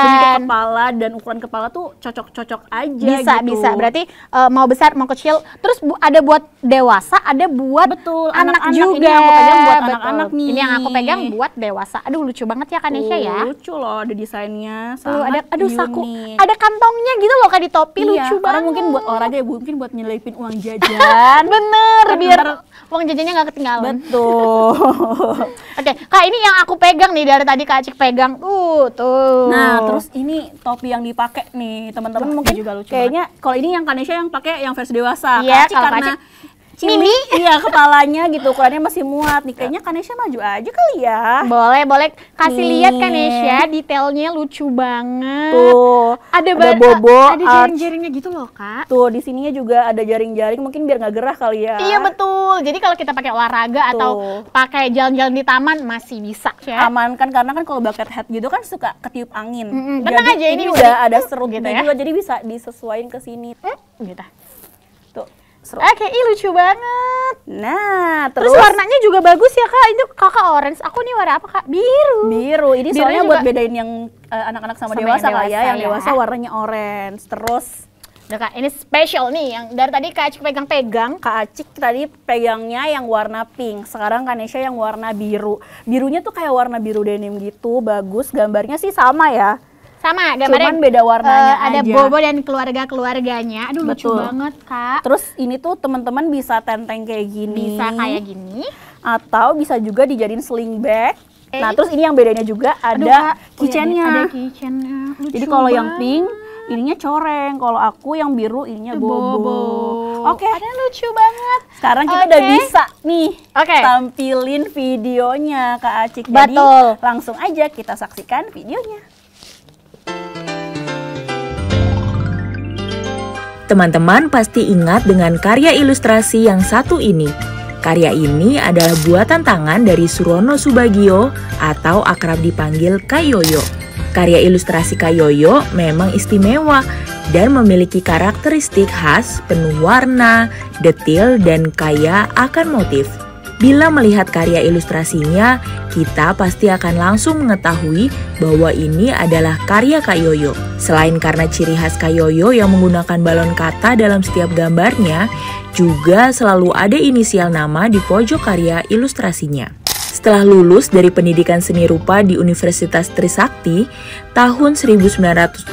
bentuk kepala dan ukuran kepala tuh cocok-cocok aja
bisa berarti mau besar mau kecil. Terus ada buat dewasa, ada buat anak juga.
Ini yang aku pegang buat anak-anak nih.
Ini yang aku pegang buat dewasa. Aduh lucu banget ya Kak Nesha ya.
Lucu loh, ada desainnya.
Saku, ada kantongnya gitu loh Kak di topi. Lucu banget.
Karena mungkin buat olahraga ya, mungkin buat nyelipin uang jajan.
Bener, biar uang jajannya nggak ketinggalan.
Betul.
Oke, Kak ini yang aku pegang nih dari tadi Kak Acik pegang. Tuh.
Nah, terus ini topi yang dipakai nih, teman-teman mungkin juga lucu. Kayaknya kalau ini yang Kanesha yang pakai yang versi dewasa.
Iya,
karena mini, iya kepalanya gitu, ukurannya masih muat nih. Kayaknya Kanesha maju aja kali ya.
Boleh kasih lihat Kanesha, detailnya lucu banget.
Tuh, ada Bobo,
ada jaring-jaringnya gitu loh Kak.
Tuh di sininya juga ada jaring-jaring, mungkin biar nggak gerah kali ya.
Iya betul. Jadi kalau kita pakai olahraga atau pakai jalan-jalan di taman masih bisa ya.
Aman kan, karena kan kalau bucket hat gitu kan suka ketiup angin.
Tenang aja, ini
udah ada serut gitu ya. Juga, jadi bisa disesuaikan ke sini.
Gitu.
Tuh.
Oke, lucu banget.
Nah,
terus warnanya juga bagus ya Kak. Itu Kakak orange, aku nih warna apa Kak?
Biru. Ini soalnya buat bedain yang anak-anak sama dewasa kali ya. Yang dewasa warnanya orange. Terus
Kak, ini spesial nih yang dari tadi Kak Acik pegang-pegang.
Kak Acik tadi pegangnya yang warna pink. Sekarang Kanesha yang warna biru. Birunya tuh kayak warna biru denim gitu. Bagus, gambarnya sih sama ya.
Sama, gambarnya
cuman beda warnanya
ada
aja.
Bobo dan keluarga-keluarganya. Aduh lucu banget Kak.
Terus ini tuh teman-teman bisa tenteng kayak gini.
Bisa kayak gini.
Atau bisa juga dijadiin sling bag. Nah terus ini yang bedanya juga ada keychainnya.
Ada keychainnya.
Jadi kalau yang pink ininya coreng. Kalau aku yang biru ininya bobo. Oke.
Ada lucu banget.
Sekarang kita udah bisa nih tampilin videonya Kak Acik.
Betul.
Jadi langsung aja kita saksikan videonya.
Teman-teman pasti ingat dengan karya ilustrasi yang satu ini. Karya ini adalah buatan tangan dari Surono Subagio atau akrab dipanggil Kak Yoyo. Karya ilustrasi Kak Yoyo memang istimewa dan memiliki karakteristik khas, penuh warna, detil, dan kaya akan motif. Bila melihat karya ilustrasinya, kita pasti akan langsung mengetahui bahwa ini adalah karya Kak Yoyo. Selain karena ciri khas Kak Yoyo yang menggunakan balon kata dalam setiap gambarnya, juga selalu ada inisial nama di pojok karya ilustrasinya. Setelah lulus dari pendidikan seni rupa di Universitas Trisakti, tahun 1908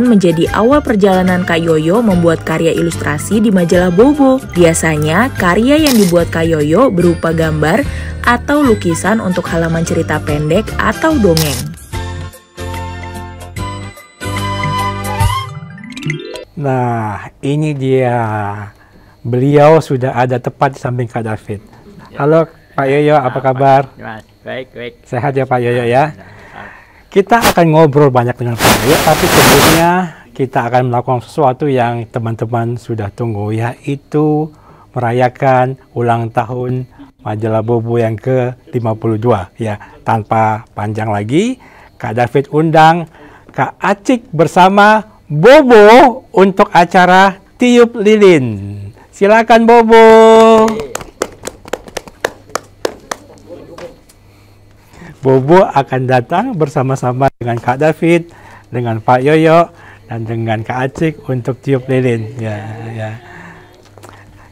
menjadi awal perjalanan Kak Yoyo membuat karya ilustrasi di majalah Bobo. Biasanya, karya yang dibuat Kak Yoyo berupa gambar atau lukisan untuk halaman cerita pendek atau dongeng.
Nah, ini dia. Beliau sudah ada tepat di samping Kak David. Halo Pak Yoyo, apa kabar?
Baik, baik.
Sehat ya Pak Yoyo ya? Kita akan ngobrol banyak dengan Pak Yoyo, tapi sebelumnya kita akan melakukan sesuatu yang teman-teman sudah tunggu, yaitu merayakan ulang tahun majalah Bobo yang ke-52. Ya, tanpa panjang lagi, Kak David undang Kak Acik bersama Bobo untuk acara Tiup Lilin. Silakan Bobo. Bobo akan datang bersama-sama dengan Kak David, dengan Pak Yoyo, dan dengan Kak Acik untuk tiup lilin. Ya.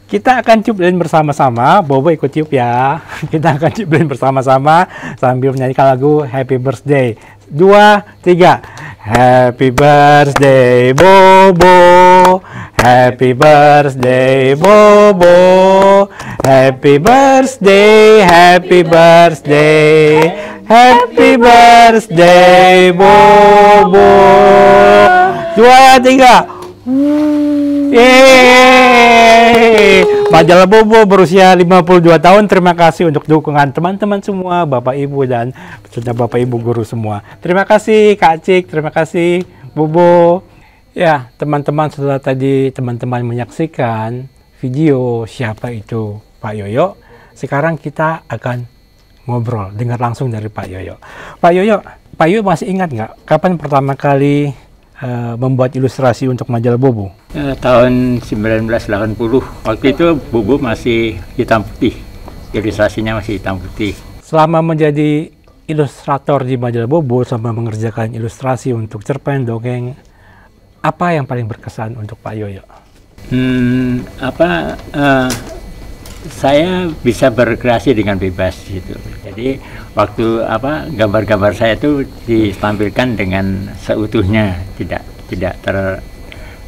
Kita akan tiup lilin bersama-sama. Bobo ikut tiup ya. Kita akan tiup lilin bersama-sama sambil menyanyikan lagu Happy Birthday. 2, 3. Happy birthday Bobo. Happy birthday Bobo. Happy birthday, happy birthday. Happy birthday Bobo. 2, 3. Yeay. Majalah Bobo berusia 52 tahun. Terima kasih untuk dukungan teman-teman semua, Bapak Ibu dan sudah Bapak Ibu guru semua. Terima kasih Kak Acik, terima kasih Bobo. Ya, teman-teman, setelah tadi teman-teman menyaksikan video siapa itu Pak Yoyo, sekarang kita akan ngobrol, dengar langsung dari Pak Yoyo. Pak Yoyo masih ingat nggak kapan pertama kali membuat ilustrasi untuk majalah Bobo?
Tahun 1980. Waktu itu Bobo masih hitam putih, ilustrasinya masih hitam putih.
Selama menjadi ilustrator di majalah Bobo sama mengerjakan ilustrasi untuk cerpen, dongeng, apa yang paling berkesan untuk Pak Yoyo?
Saya bisa berkreasi dengan bebas gitu. Jadi waktu gambar-gambar saya itu ditampilkan dengan seutuhnya, tidak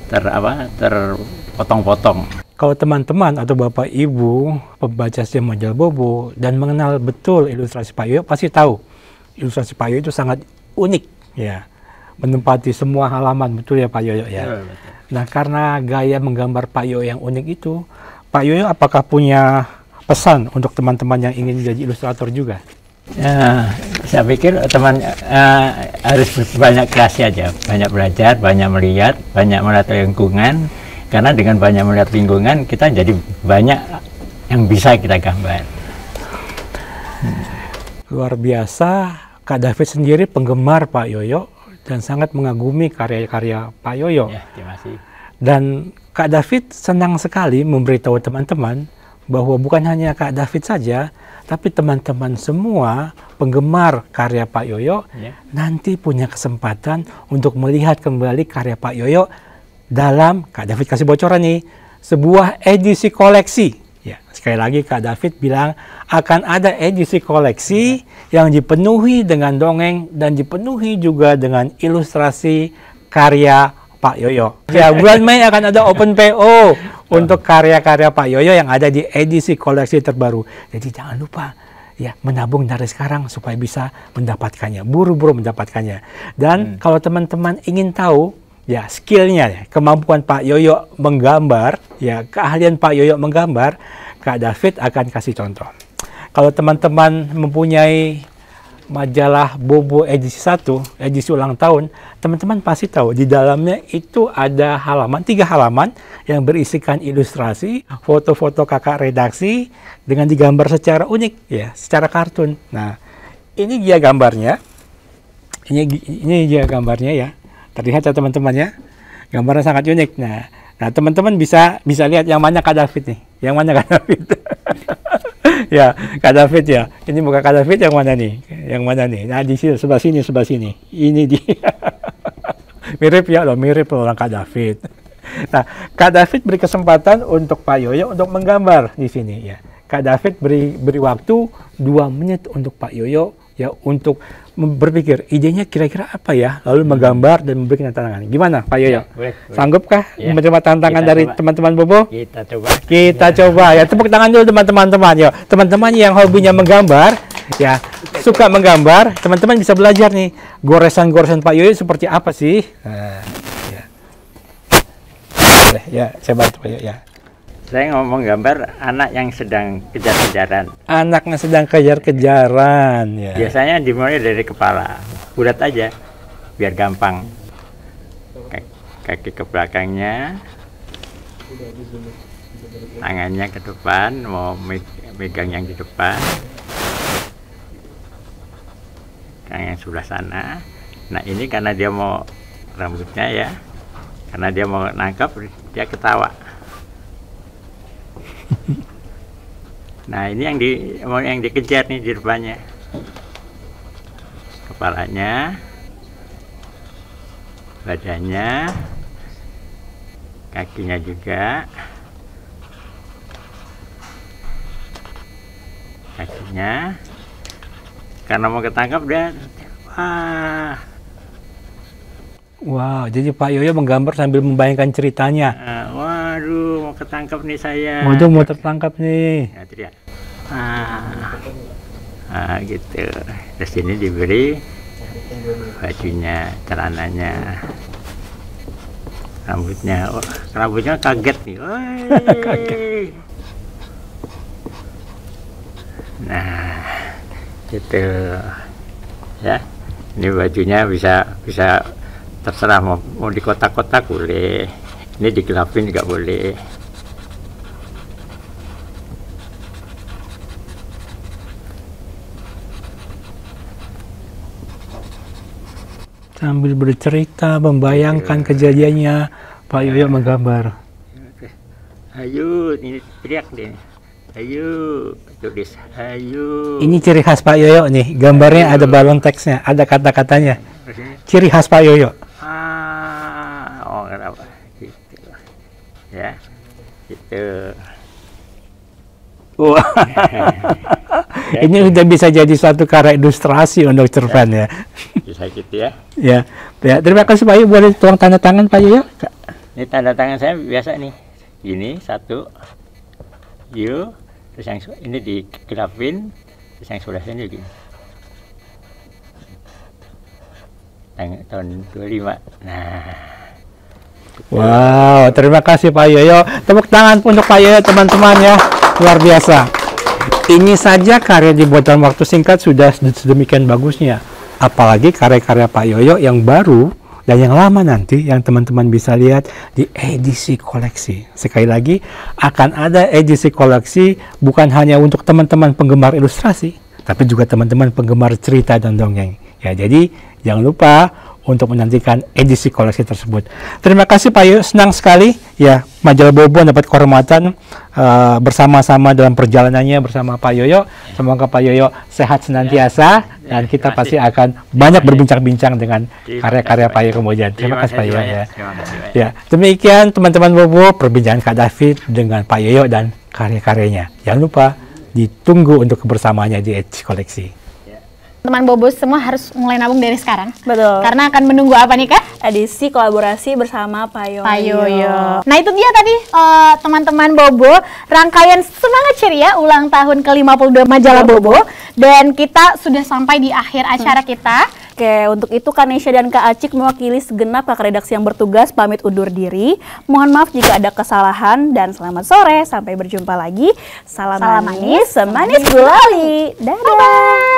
terpotong-potong.
Kalau teman-teman atau Bapak Ibu pembaca setia majalah Bobo dan mengenal betul ilustrasi Pak Yoyo, pasti tahu ilustrasi Pak Yoyo itu sangat unik ya, menempati semua halaman, betul ya Pak Yoyo ya. Betul. Nah, karena gaya menggambar Pak Yoyo yang unik itu, Pak Yoyo apakah punya pesan untuk teman-teman yang ingin jadi ilustrator juga?
Ya, saya pikir teman harus banyak kreasi aja, banyak belajar, banyak melihat, banyak melihat lingkungan. Karena dengan banyak melihat lingkungan, kita jadi banyak yang bisa kita gambar.
Luar biasa, Kak David sendiri penggemar Pak Yoyo dan sangat mengagumi karya-karya Pak Yoyo.
Ya, terima kasih.
Dan Kak David senang sekali memberitahu teman-teman bahwa bukan hanya Kak David saja, tapi teman-teman semua penggemar karya Pak Yoyo nanti punya kesempatan untuk melihat kembali karya Pak Yoyo dalam, Kak David kasih bocoran nih, sebuah edisi koleksi. Ya, sekali lagi Kak David bilang akan ada edisi koleksi yang dipenuhi dengan dongeng dan dipenuhi juga dengan ilustrasi karya Pak Yoyo. Ya, bulan Mei akan ada open PO untuk karya-karya Pak Yoyo yang ada di edisi koleksi terbaru. Jadi jangan lupa ya menabung dari sekarang supaya bisa mendapatkannya, buru-buru mendapatkannya. Dan kalau teman-teman ingin tahu ya skillnya, ya, kemampuan Pak Yoyo menggambar, ya keahlian Pak Yoyo menggambar, Kak David akan kasih contoh. Kalau teman-teman mempunyai majalah Bobo edisi 1, edisi ulang tahun, teman-teman pasti tahu di dalamnya itu ada halaman, 3 halaman yang berisikan ilustrasi, foto-foto kakak redaksi dengan digambar secara unik, ya, secara kartun. Nah, ini dia gambarnya. Ini dia gambarnya, ya. Terlihat ya teman-teman, ya. Gambarnya sangat unik. Nah, teman-teman bisa lihat yang mana Kak David nih. Yang mana Kak David? Ya, Kak David, ya. Ini bukan Kak David, yang mana nih? Yang mana nih? Nah, di sini, sebelah sini. Ini dia. Mirip ya loh, mirip orang Kak David. Nah, Kak David beri kesempatan untuk Pak Yoyo untuk menggambar di sini, ya. Kak David beri waktu 2 menit untuk Pak Yoyo, ya, untuk berpikir idenya kira-kira apa ya, lalu menggambar dan memberikan tantangan. Gimana Pak Yoyo?
Boleh.
Sanggupkah menerima tantangan
Kita
dari
coba.
teman-teman Bobo?
Kita coba.
Ya, tepuk tangan dulu teman-teman. Ya, teman-teman yang hobinya menggambar, ya, suka menggambar, teman-teman bisa belajar nih goresan-goresan Pak Yoyo seperti apa sih. Nah, ya. Boleh, ya, saya bantu Pak Yoyo, ya.
Saya ngomong gambar anak yang sedang kejar-kejaran.
Anaknya sedang kejar-kejaran, ya.
Biasanya dimulai dari kepala, bulat aja, biar gampang. Kaki ke belakangnya, tangannya ke depan, mau megang yang di depan, yang sebelah sana. Nah, ini karena dia mau rambutnya, ya, karena dia mau nangkap, dia ketawa. Nah, ini yang dikejar nih di depannya. Kepalanya, badannya, kakinya juga, kakinya. Karena mau ketangkap dia, wah.
Wow, jadi Pak Yoyo menggambar sambil membayangkan ceritanya.
Waduh, mau ketangkap nih saya.
Waduh, mau tertangkap nih.
Nah, itu dia. Gitu. Terus ini diberi bajunya, celananya, rambutnya. Oh, rambutnya kaget nih. Kaget. Nah, gitu. Ya, ini bajunya bisa terserah mau di kotak-kotak boleh, ini digelapin juga boleh.
Sambil bercerita, membayangkan kejadiannya, Pak Yoyo menggambar.
Ayo, ini teriak deh. Ayo, tulis. Ayo.
Ini ciri khas Pak Yoyo nih, gambarnya ada balon teksnya, ada kata-katanya. Ciri khas Pak Yoyo.
Oh, kenapa? Gitu. Ya, gitu.
Wah. Ini sudah bisa jadi suatu karya ilustrasi untuk cerpen, ya.
Bisa gitu, ya.
Ya, terima kasih Pak Yoyo. Boleh tuang tanda tangan Pak Yoyo?
Ini tanda tangan saya biasa nih. Ini 1, yuk. Terus yang ini digelapin, terus yang sebelah sini begini. Tahun 25. Nah.
Wow, terima kasih Pak Yoyo. Tepuk tangan untuk Pak Yoyo, teman-teman, ya. Luar biasa. Ini saja karya dibuat dalam waktu singkat sudah sedemikian bagusnya. Apalagi karya-karya Pak Yoyo yang baru dan yang lama nanti yang teman-teman bisa lihat di edisi koleksi. Sekali lagi, akan ada edisi koleksi bukan hanya untuk teman-teman penggemar ilustrasi, tapi juga teman-teman penggemar cerita dan dongeng. Ya, jadi jangan lupa untuk menantikan edisi koleksi tersebut. Terima kasih Pak Yoyo, senang sekali ya majalah Bobo dapat kehormatan bersama-sama dalam perjalanannya bersama Pak Yoyo. Semoga Pak Yoyo sehat senantiasa dan kita pasti akan banyak berbincang-bincang dengan karya-karya Pak Yoyo kemudian. Terima kasih Pak Yoyo. Ya, demikian teman-teman Bobo perbincangan Kak David dengan Pak Yoyo dan karya-karyanya. Jangan lupa ditunggu untuk kebersamaannya di edisi koleksi.
Teman Bobo semua harus mulai nabung dari sekarang.
Betul.
Karena akan menunggu apa nih Kak?
Edisi kolaborasi bersama Pak Yoyo.
Pak Yoyo. Nah itu dia tadi teman-teman Bobo, rangkaian semangat ceria ulang tahun ke-52 majalah Bobo. Dan kita sudah sampai di akhir acara kita.
Oke, untuk itu Kanesha dan Kak Acik mewakili segenap kakak redaksi yang bertugas pamit undur diri. Mohon maaf jika ada kesalahan dan selamat sore. Sampai berjumpa lagi. Salam manis, semanis gulali. Dadah.